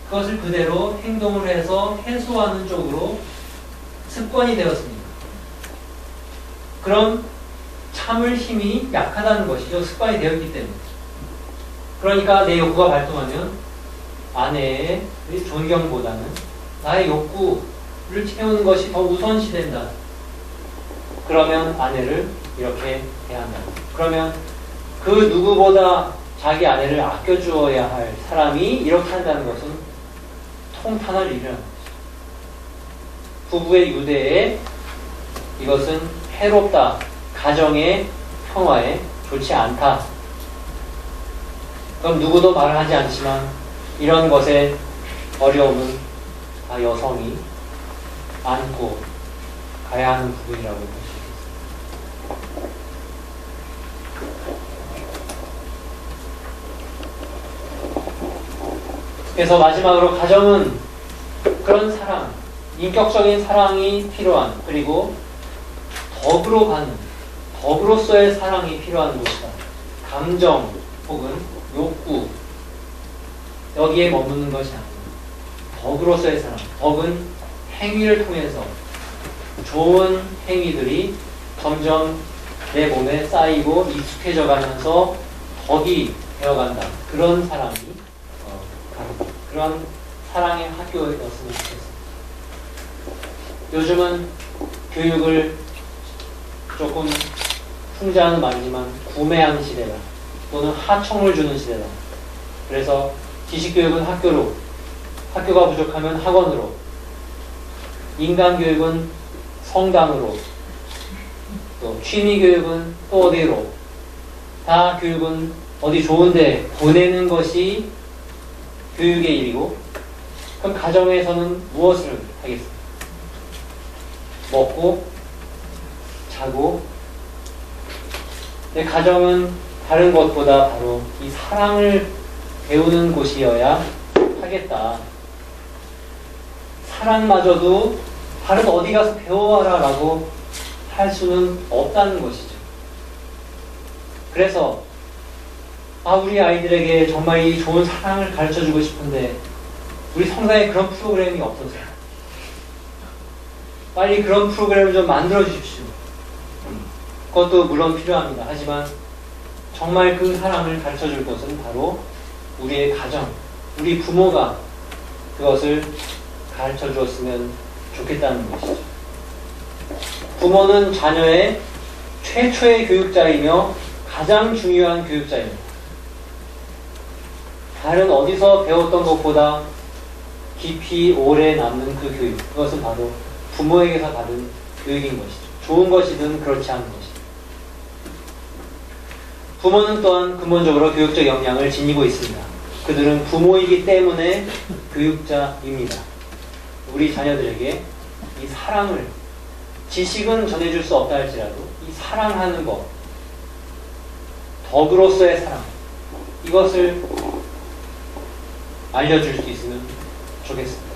그것을 그대로 행동을 해서 해소하는 쪽으로 습관이 되었습니다. 그럼 참을 힘이 약하다는 것이죠. 습관이 되었기 때문에. 그러니까 내 욕구가 발동하면 아내의 존경보다는 나의 욕구를 채우는 것이 더 우선시된다. 그러면 아내를 이렇게 대한다. 그러면 그 누구보다 자기 아내를 아껴주어야 할 사람이 이렇게 한다는 것은 통탄할 일이라는 것이죠. 부부의 유대에 이것은 해롭다. 가정의 평화에 좋지 않다. 그럼 누구도 말을 하지 않지만 이런 것의 어려움은 다 여성이 안고 가야 하는 부분이라고 볼 수 있습니다. 그래서 마지막으로 가정은 그런 사랑, 인격적인 사랑이 필요한 그리고 덕으로 가는, 덕으로서의 사랑이 필요한 곳이다. 감정 혹은 욕구 여기에 머무는 것이 아니라 덕으로서의 사랑. 덕은 행위를 통해서 좋은 행위들이 점점 내 몸에 쌓이고 익숙해져 가면서 덕이 되어간다. 그런 사랑이 그런 사랑의 학교였으면 좋겠습니다. 요즘은 교육을 조금 풍자는 말이지만 구매하는 시대다. 또는 하청을 주는 시대다. 그래서 지식교육은 학교로, 학교가 부족하면 학원으로, 인간교육은 성당으로, 또 취미교육은 또 어디로, 다 교육은 어디 좋은데 보내는 것이 교육의 일이고, 그럼 가정에서는 무엇을 하겠습니까? 먹고 자고. 내 가정은 다른 것보다 바로 이 사랑을 배우는 곳이어야 하겠다. 사랑마저도 다른 어디 가서 배워와라 라고 할 수는 없다는 것이죠. 그래서 우리 아이들에게 정말 이 좋은 사랑을 가르쳐주고 싶은데 우리 성당에 그런 프로그램이 없어서요. 빨리 그런 프로그램을 좀 만들어 주십시오. 그것도 물론 필요합니다. 하지만 정말 그 사랑을 가르쳐줄 것은 바로 우리의 가정, 우리 부모가 그것을 가르쳐 주었으면 좋겠다는 것이죠. 부모는 자녀의 최초의 교육자이며 가장 중요한 교육자입니다. 다른 어디서 배웠던 것보다 깊이 오래 남는 그 교육, 그것은 바로 부모에게서 받은 교육인 것이죠. 좋은 것이든 그렇지 않은 것이든. 부모는 또한 근본적으로 교육적 역량을 지니고 있습니다. 그들은 부모이기 때문에 교육자입니다. 우리 자녀들에게 이 사랑을, 지식은 전해줄 수 없다 할지라도 이 사랑하는 것, 덕으로서의 사랑, 이것을 알려줄 수 있으면 좋겠습니다.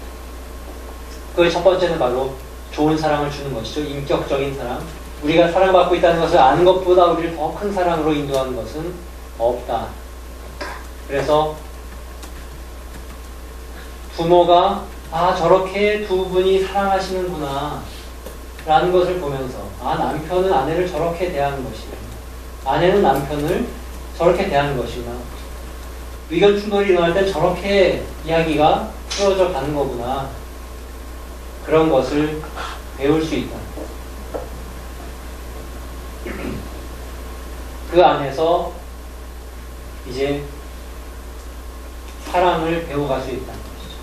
그의 첫 번째는 바로 좋은 사랑을 주는 것이죠. 인격적인 사랑. 우리가 사랑받고 있다는 것을 아는 것보다 우리를 더 큰 사랑으로 인도하는 것은 없다. 그래서 부모가 저렇게 두 분이 사랑하시는구나 라는 것을 보면서 남편은 아내를 저렇게 대하는 것이구나, 아내는 남편을 저렇게 대하는 것이구나, 의견 충돌이 일어날 때 저렇게 이야기가 풀어져 가는 거구나, 그런 것을 배울 수 있다. 그 안에서 이제 사랑을 배워갈 수 있다는 것이죠.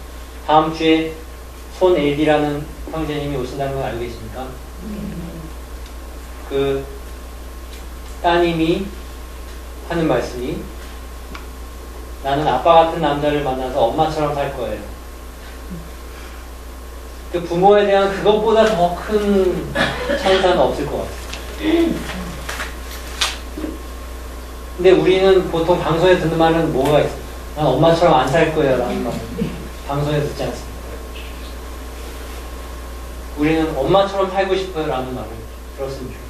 다음 주에 손엘디라는 형제님이 오신다는 걸 알고 계십니까? 그 따님이 하는 말씀이, 나는 아빠 같은 남자를 만나서 엄마처럼 살 거예요. 그 부모에 대한 그것보다 더 큰 찬사는 없을 것 같아요. 근데 우리는 보통 방송에 듣는 말은 뭐가 있어요? 난 엄마처럼 안 살 거예요 라는 말 방송에 듣지 않습니까? 우리는 엄마처럼 살고 싶어요 라는 말을 들었으면 좋겠어요.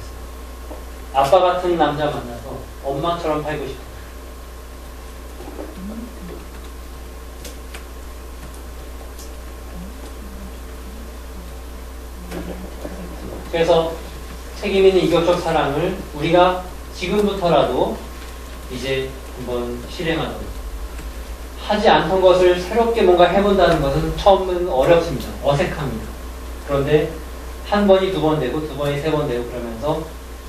아빠 같은 남자 만나서 엄마처럼 살고 싶어요. 그래서 책임있는 인격적 사랑을 우리가 지금부터라도 이제 한번 실행하도록, 하지 않던 것을 새롭게 뭔가 해본다는 것은 처음은 어렵습니다. 어색합니다. 그런데 한 번이 두 번 되고 두 번이 세 번 되고 그러면서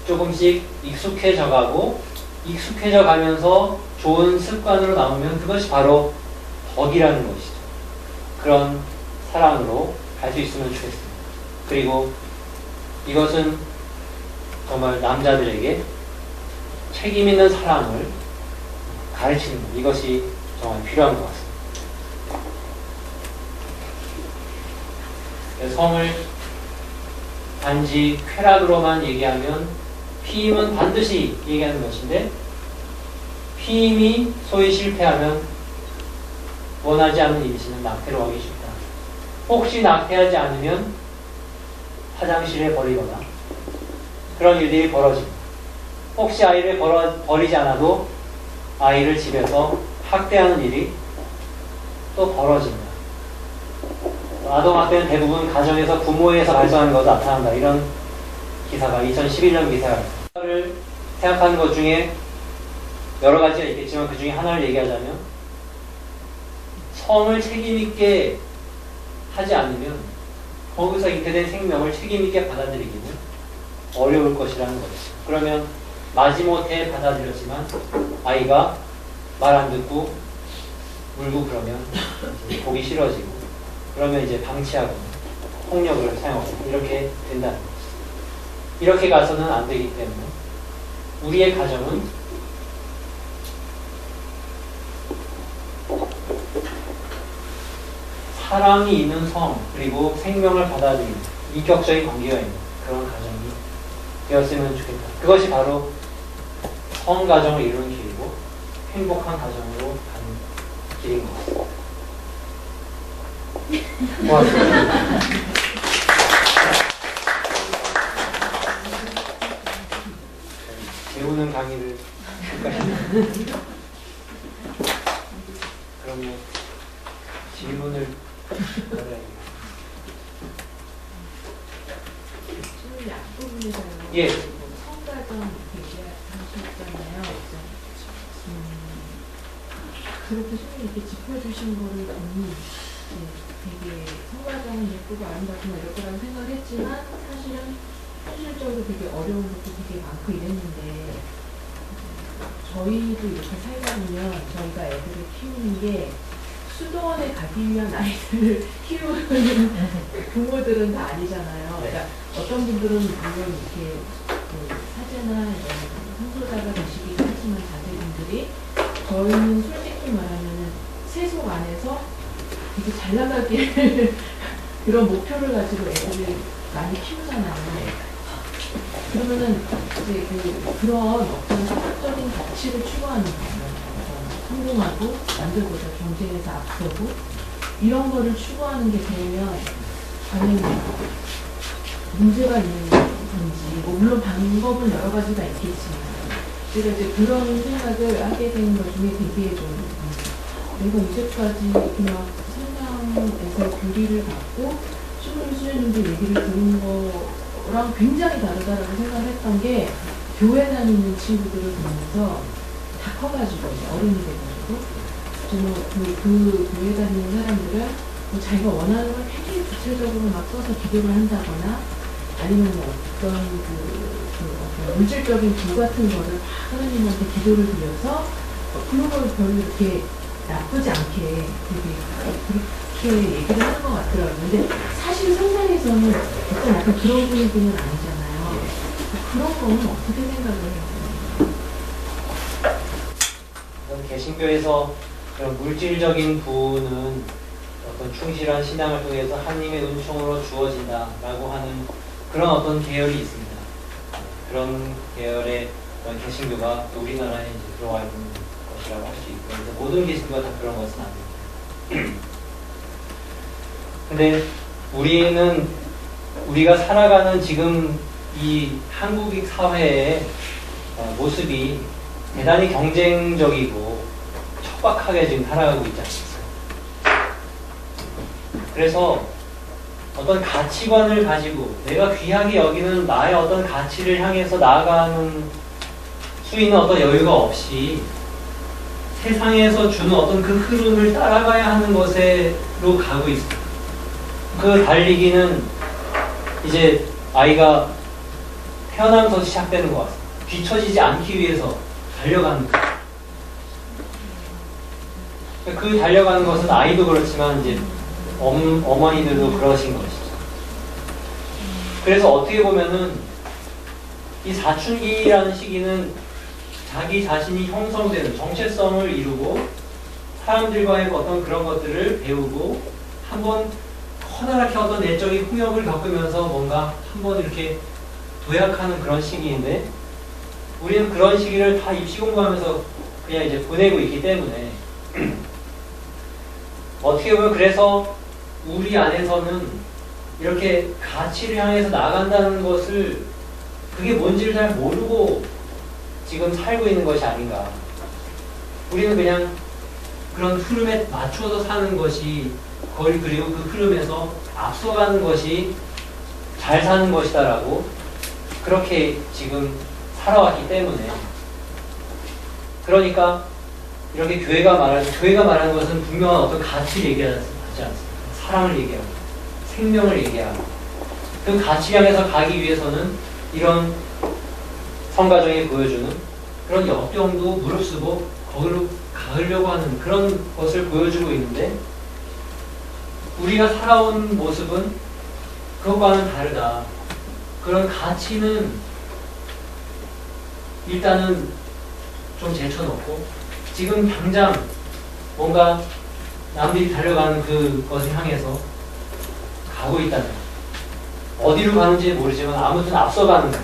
조금씩 익숙해져 가고, 익숙해져 가면서 좋은 습관으로 나오면 그것이 바로 덕이라는 것이죠. 그런 사랑으로 갈 수 있으면 좋겠습니다. 그리고 이것은 정말 남자들에게 책임 있는 사랑을 가르치는 것, 이것이 정말 필요한 것 같습니다. 성을 단지 쾌락으로만 얘기하면 피임은 반드시 얘기하는 것인데, 피임이 소위 실패하면 원하지 않는 임신은 낙태로 하기 쉽다. 혹시 낙태하지 않으면 화장실에 버리거나 그런 일들이 벌어집니다. 혹시 아이를 버리지 않아도 아이를 집에서 학대하는 일이 또 벌어집니다. 아동학대는 대부분 가정에서 부모에서 발생하는 것으로 나타난다. 이런 기사가 2011년 기사가 있습니다. 생각하는 것 중에 여러 가지가 있겠지만 그 중에 하나를 얘기하자면, 성을 책임있게 하지 않으면 거기서 잉태된 생명을 책임있게 받아들이기는 어려울 것이라는 거죠. 그러면 마지못해 받아들였지만 아이가 말 안 듣고 울고 그러면 보기 싫어지고, 그러면 이제 방치하고 폭력을 사용하고 이렇게 된다는 거죠. 이렇게 가서는 안 되기 때문에 우리의 가정은 사랑이 있는 성, 그리고 생명을 받아들이는 인격적인 관계가 있는 그런 가정이 되었으면 좋겠다. 그것이 바로 성가정을 이루는 길이고 행복한 가정으로 가는 길인 것 같습니다. 고맙습니다. 배우는 강의를 끝까지. 그러면 질문을 받아야겠네요. 질문이 앞부분에서요. 예. 성가정 얘기하셨잖아요. 그렇게 선생님이 이렇게 짚어주신 거를 보니 되게 성가정은 예쁘고 아름답고 이럴 거라고 생각을 했지만 사실은 현실적으로 되게 어려운 것도 되게 많고 이랬는데 저희도 이렇게 살다 보면 저희가 애들을 키우는 게 수도원에 가기 위한 아이들을 키우는 부모들은 다 아니잖아요. 그러니까 어떤 분들은 물론 이렇게 사제나 이런 선도자가 되시기도 하지만 자제분들이 저희는 솔직히 말하면 세속 안에서 되게 잘 나가길 그런 목표를 가지고 애들을 많이 키우잖아요. 그러면은 이제 그런 어떤 사회적인 가치를 추구하는 거예요. 성공하고 남들보다 경쟁에서 앞서고 이런 거를 추구하는 게 되면 과연 문제가 있는 건지 물론 방법은 여러 가지가 있겠지만 제가 이제 그런 생각을 하게 된 것 중에 되게 좀 내가 이제까지 그냥 성향에서 교리를 받고 수녀님들 얘기를 들은 거랑 굉장히 다르다라고 생각을 했던 게 교회 다니는 친구들을 보면서 다 커가지고 어른이 돼가지고 저는 그 교회 다니는 사람들은 뭐 자기가 원하는 걸 굉장히 구체적으로 막 써서 기도를 한다거나 아니면 어떤 어떤 물질적인 부 같은 거를 막 하나님한테 기도를 드려서 그런 걸 별로 이렇게 나쁘지 않게 되게 그렇게 얘기를 하는 것 같더라고요. 근데 사실 성당에서는 어떤 약간 그런 분위기는 아니잖아요. 그런 거는 어떻게 생각을 해요? 개신교에서 그런 물질적인 부는 어떤 충실한 신앙을 통해서 하나님의 은총으로 주어진다라고 하는 그런 어떤 계열이 있습니다. 그런 계열의 어떤 개신교가 또 우리나라에 이제 들어와 있는 것이라고 할 수 있고, 그래서 모든 개신교가 다 그런 것은 아닙니다. 근데 우리가 살아가는 지금 이 한국 사회의 모습이 대단히 경쟁적이고 척박하게 지금 살아가고 있지 않습니까? 그래서 어떤 가치관을 가지고 내가 귀하게 여기는 나의 어떤 가치를 향해서 나아가는 수 있는 어떤 여유가 없이 세상에서 주는 어떤 그 흐름을 따라가야 하는 것으로 가고 있습니다. 그 달리기는 이제 아이가 태어나면서 시작되는 것 같습니다. 뒤처지지 않기 위해서 달려가는 거예요. 그 달려가는 것은 아이도 그렇지만 이제 어머니들도 그러신 것이죠. 그래서 어떻게 보면은 이 사춘기라는 시기는 자기 자신이 형성되는 정체성을 이루고 사람들과의 어떤 그런 것들을 배우고 한번 커다랗게 어떤 내적인 훈역을 겪으면서 뭔가 한번 이렇게 도약하는 그런 시기인데 우리는 그런 시기를 다 입시 공부하면서 그냥 이제 보내고 있기 때문에 어떻게 보면 그래서 우리 안에서는 이렇게 가치를 향해서 나간다는 것을 그게 뭔지를 잘 모르고 지금 살고 있는 것이 아닌가. 우리는 그냥 그런 흐름에 맞춰서 사는 것이 그리고 그 흐름에서 앞서가는 것이 잘 사는 것이다라고 그렇게 지금 살아왔기 때문에 그러니까 이렇게 교회가 말하는 것은 분명한 어떤 가치를 얘기하지 않습니다. 사랑을 얘기하고 생명을 얘기하고 그 가치 향해서 가기 위해서는 이런 성가정이 보여주는 그런 역경도 무릅쓰고 거기로 가려고 하는 그런 것을 보여주고 있는데 우리가 살아온 모습은 그것과는 다르다. 그런 가치는 일단은 좀 제쳐놓고 지금 당장 뭔가 남들이 달려가는 그것을 향해서 가고 있다는 거. 어디로 가는지 모르지만 아무튼 앞서가는 거.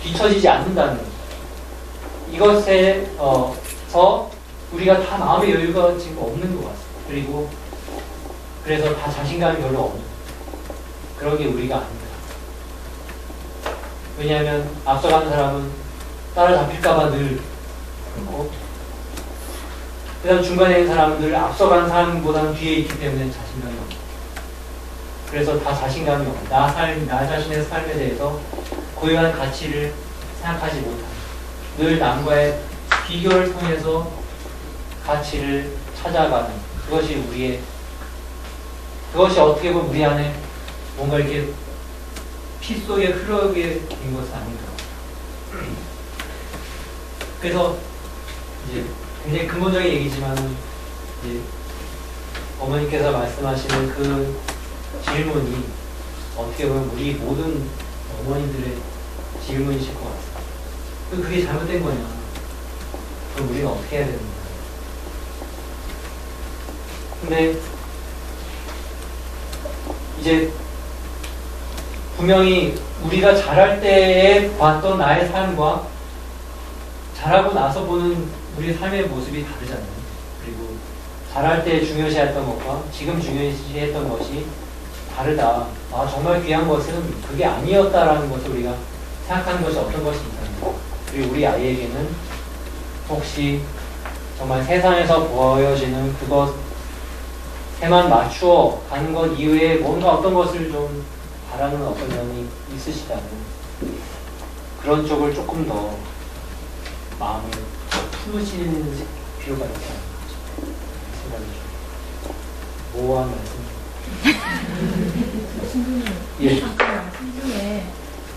뒤처지지 않는다는 거. 이것에서 우리가 다 마음의 여유가 지금 없는 것 같습니다. 그리고 그래서 다 자신감이 별로 없는 그런 게 우리가 아닙니다. 왜냐하면 앞서가는 사람은 따라잡힐까봐 늘 그렇고 그 다음 중간에 있는 사람들 앞서간 사람보다는 뒤에 있기 때문에 자신감이 없고 그래서 다 자신감이 없고 나 자신의 삶에 대해서 고유한 가치를 생각하지 못하는 늘 남과의 비교를 통해서 가치를 찾아가는 그것이 어떻게 보면 우리 안에 뭔가 이렇게 피 속에 흐르게 된 것은 아닌가. 그래서 이제 굉장히 근본적인 얘기지만 이제 어머니께서 말씀하시는 그 질문이 어떻게 보면 우리 모든 어머니들의 질문이실 것 같습니다. 그게 잘못된 거냐? 그럼 우리는 어떻게 해야 되는 거야? 근데 이제 분명히 우리가 자랄 때에 봤던 나의 삶과 자라고 나서 보는 우리 삶의 모습이 다르잖아요. 그리고 자랄 때 중요시했던 것과 지금 중요시했던 것이 다르다. 아, 정말 귀한 것은 그게 아니었다라는 것을 우리가 생각하는 것이 어떤 것이 있다는 그리고 우리 아이에게는 혹시 정말 세상에서 보여지는 그것에만 맞추어 가는 것 이외에 뭔가 어떤 것을 좀 바라는 어떤 면이 있으시다면 그런 쪽을 조금 더 마음을 품으시는 필요가 있지 않나 생각이 좀 모호한 말씀. 신부님, 예. 아까 말씀 중에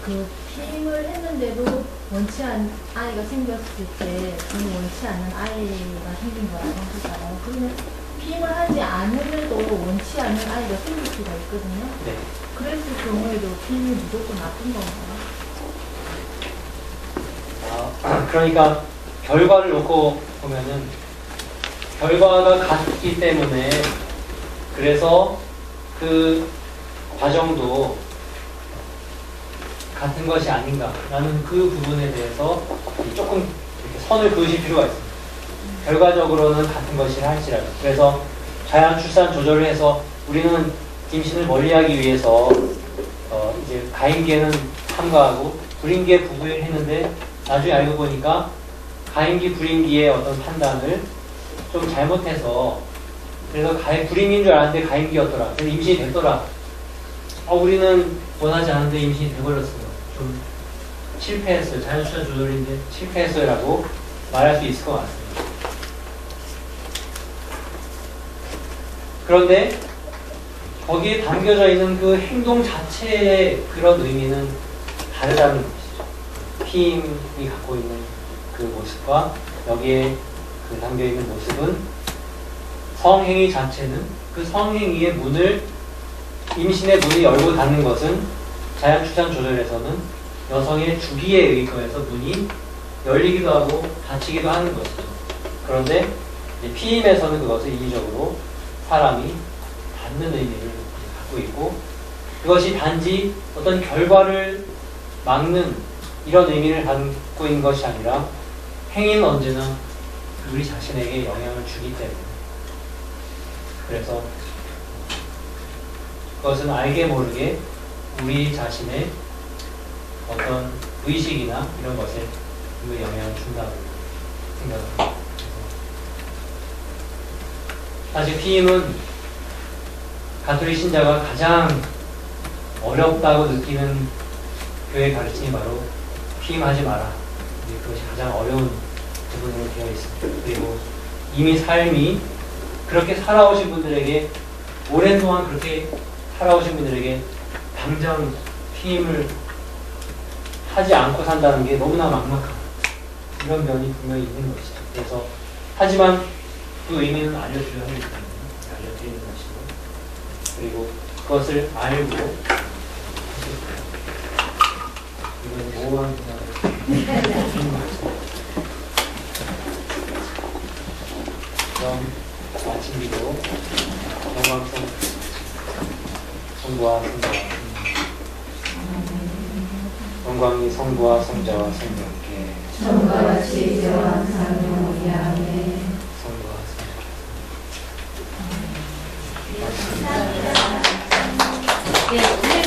그 피임을 했는데도 원치 않은 아이가 생겼을 때 저는 원치 않는 아이가 생긴 거라고 하셨잖아요. 그러면 피임을 하지 않으면도 원치 않는 아이가 생길 수가 있거든요. 네. 그랬을 경우에도 피임이 무조건 나쁜 건가요? 그러니까 결과를 놓고 보면은 결과가 같기 때문에 그래서 그 과정도 같은 것이 아닌가라는 그 부분에 대해서 조금 이렇게 선을 그으실 필요가 있습니다. 결과적으로는 같은 것이라 할지라도 그래서 자연 출산 조절을 해서 우리는 임신을 멀리하기 위해서 이제 가임기에는 참가하고 불임기에 부부를 했는데 나중에 알고 보니까 가임기 불임기의 어떤 판단을 좀 잘못해서 그래서 불임인 줄 알았는데 가임기였더라. 그래서 임신이 됐더라. 우리는 원하지 않은데 임신이 돼버렸어요. 좀 실패했어요. 자연출산 조절인데 실패했어요 라고 말할 수 있을 것 같습니다. 그런데 거기에 담겨져 있는 그 행동 자체의 그런 의미는 다르다는 것이죠. 피임이 갖고 있는 그 모습과 여기에 그 담겨있는 모습은 성행위 자체는 그 성행위의 문을 임신의 문이 열고 닫는 것은 자연출산 조절에서는 여성의 주기에 의거해서 문이 열리기도 하고 닫히기도 하는 것이죠. 그런데 이제 피임에서는 그것을 인위적으로 사람이 닫는 의미를 갖고 있고 그것이 단지 어떤 결과를 막는 이런 의미를 갖고 있는 것이 아니라 행위는 언제나 우리 자신에게 영향을 주기 때문에 그래서 그것은 알게 모르게 우리 자신의 어떤 의식이나 이런 것에 영향을 준다고 생각합니다. 사실 피임은 가톨릭 신자가 가장 어렵다고 느끼는 교회 가르침이 바로 피임하지 마라. 그것이 가장 어려운 부분으로 되어 있습니다. 그리고 이미 삶이 그렇게 살아오신 분들에게 오랜 동안 그렇게 살아오신 분들에게 당장 피임을 하지 않고 산다는 게 너무나 막막한 이런 면이 분명히 있는 것이죠. 그래서 하지만 그 의미는 알려드려야 하기 때문에 알려드리는 것이고 그리고 그것을 알고 이건 모호한 그럼 아침 기도 영광성 성부와 성자와 영광이 성부와 성자와 성령께 처음과 같이 이제와 항상 영원히 아멘. 성부와 성자 네,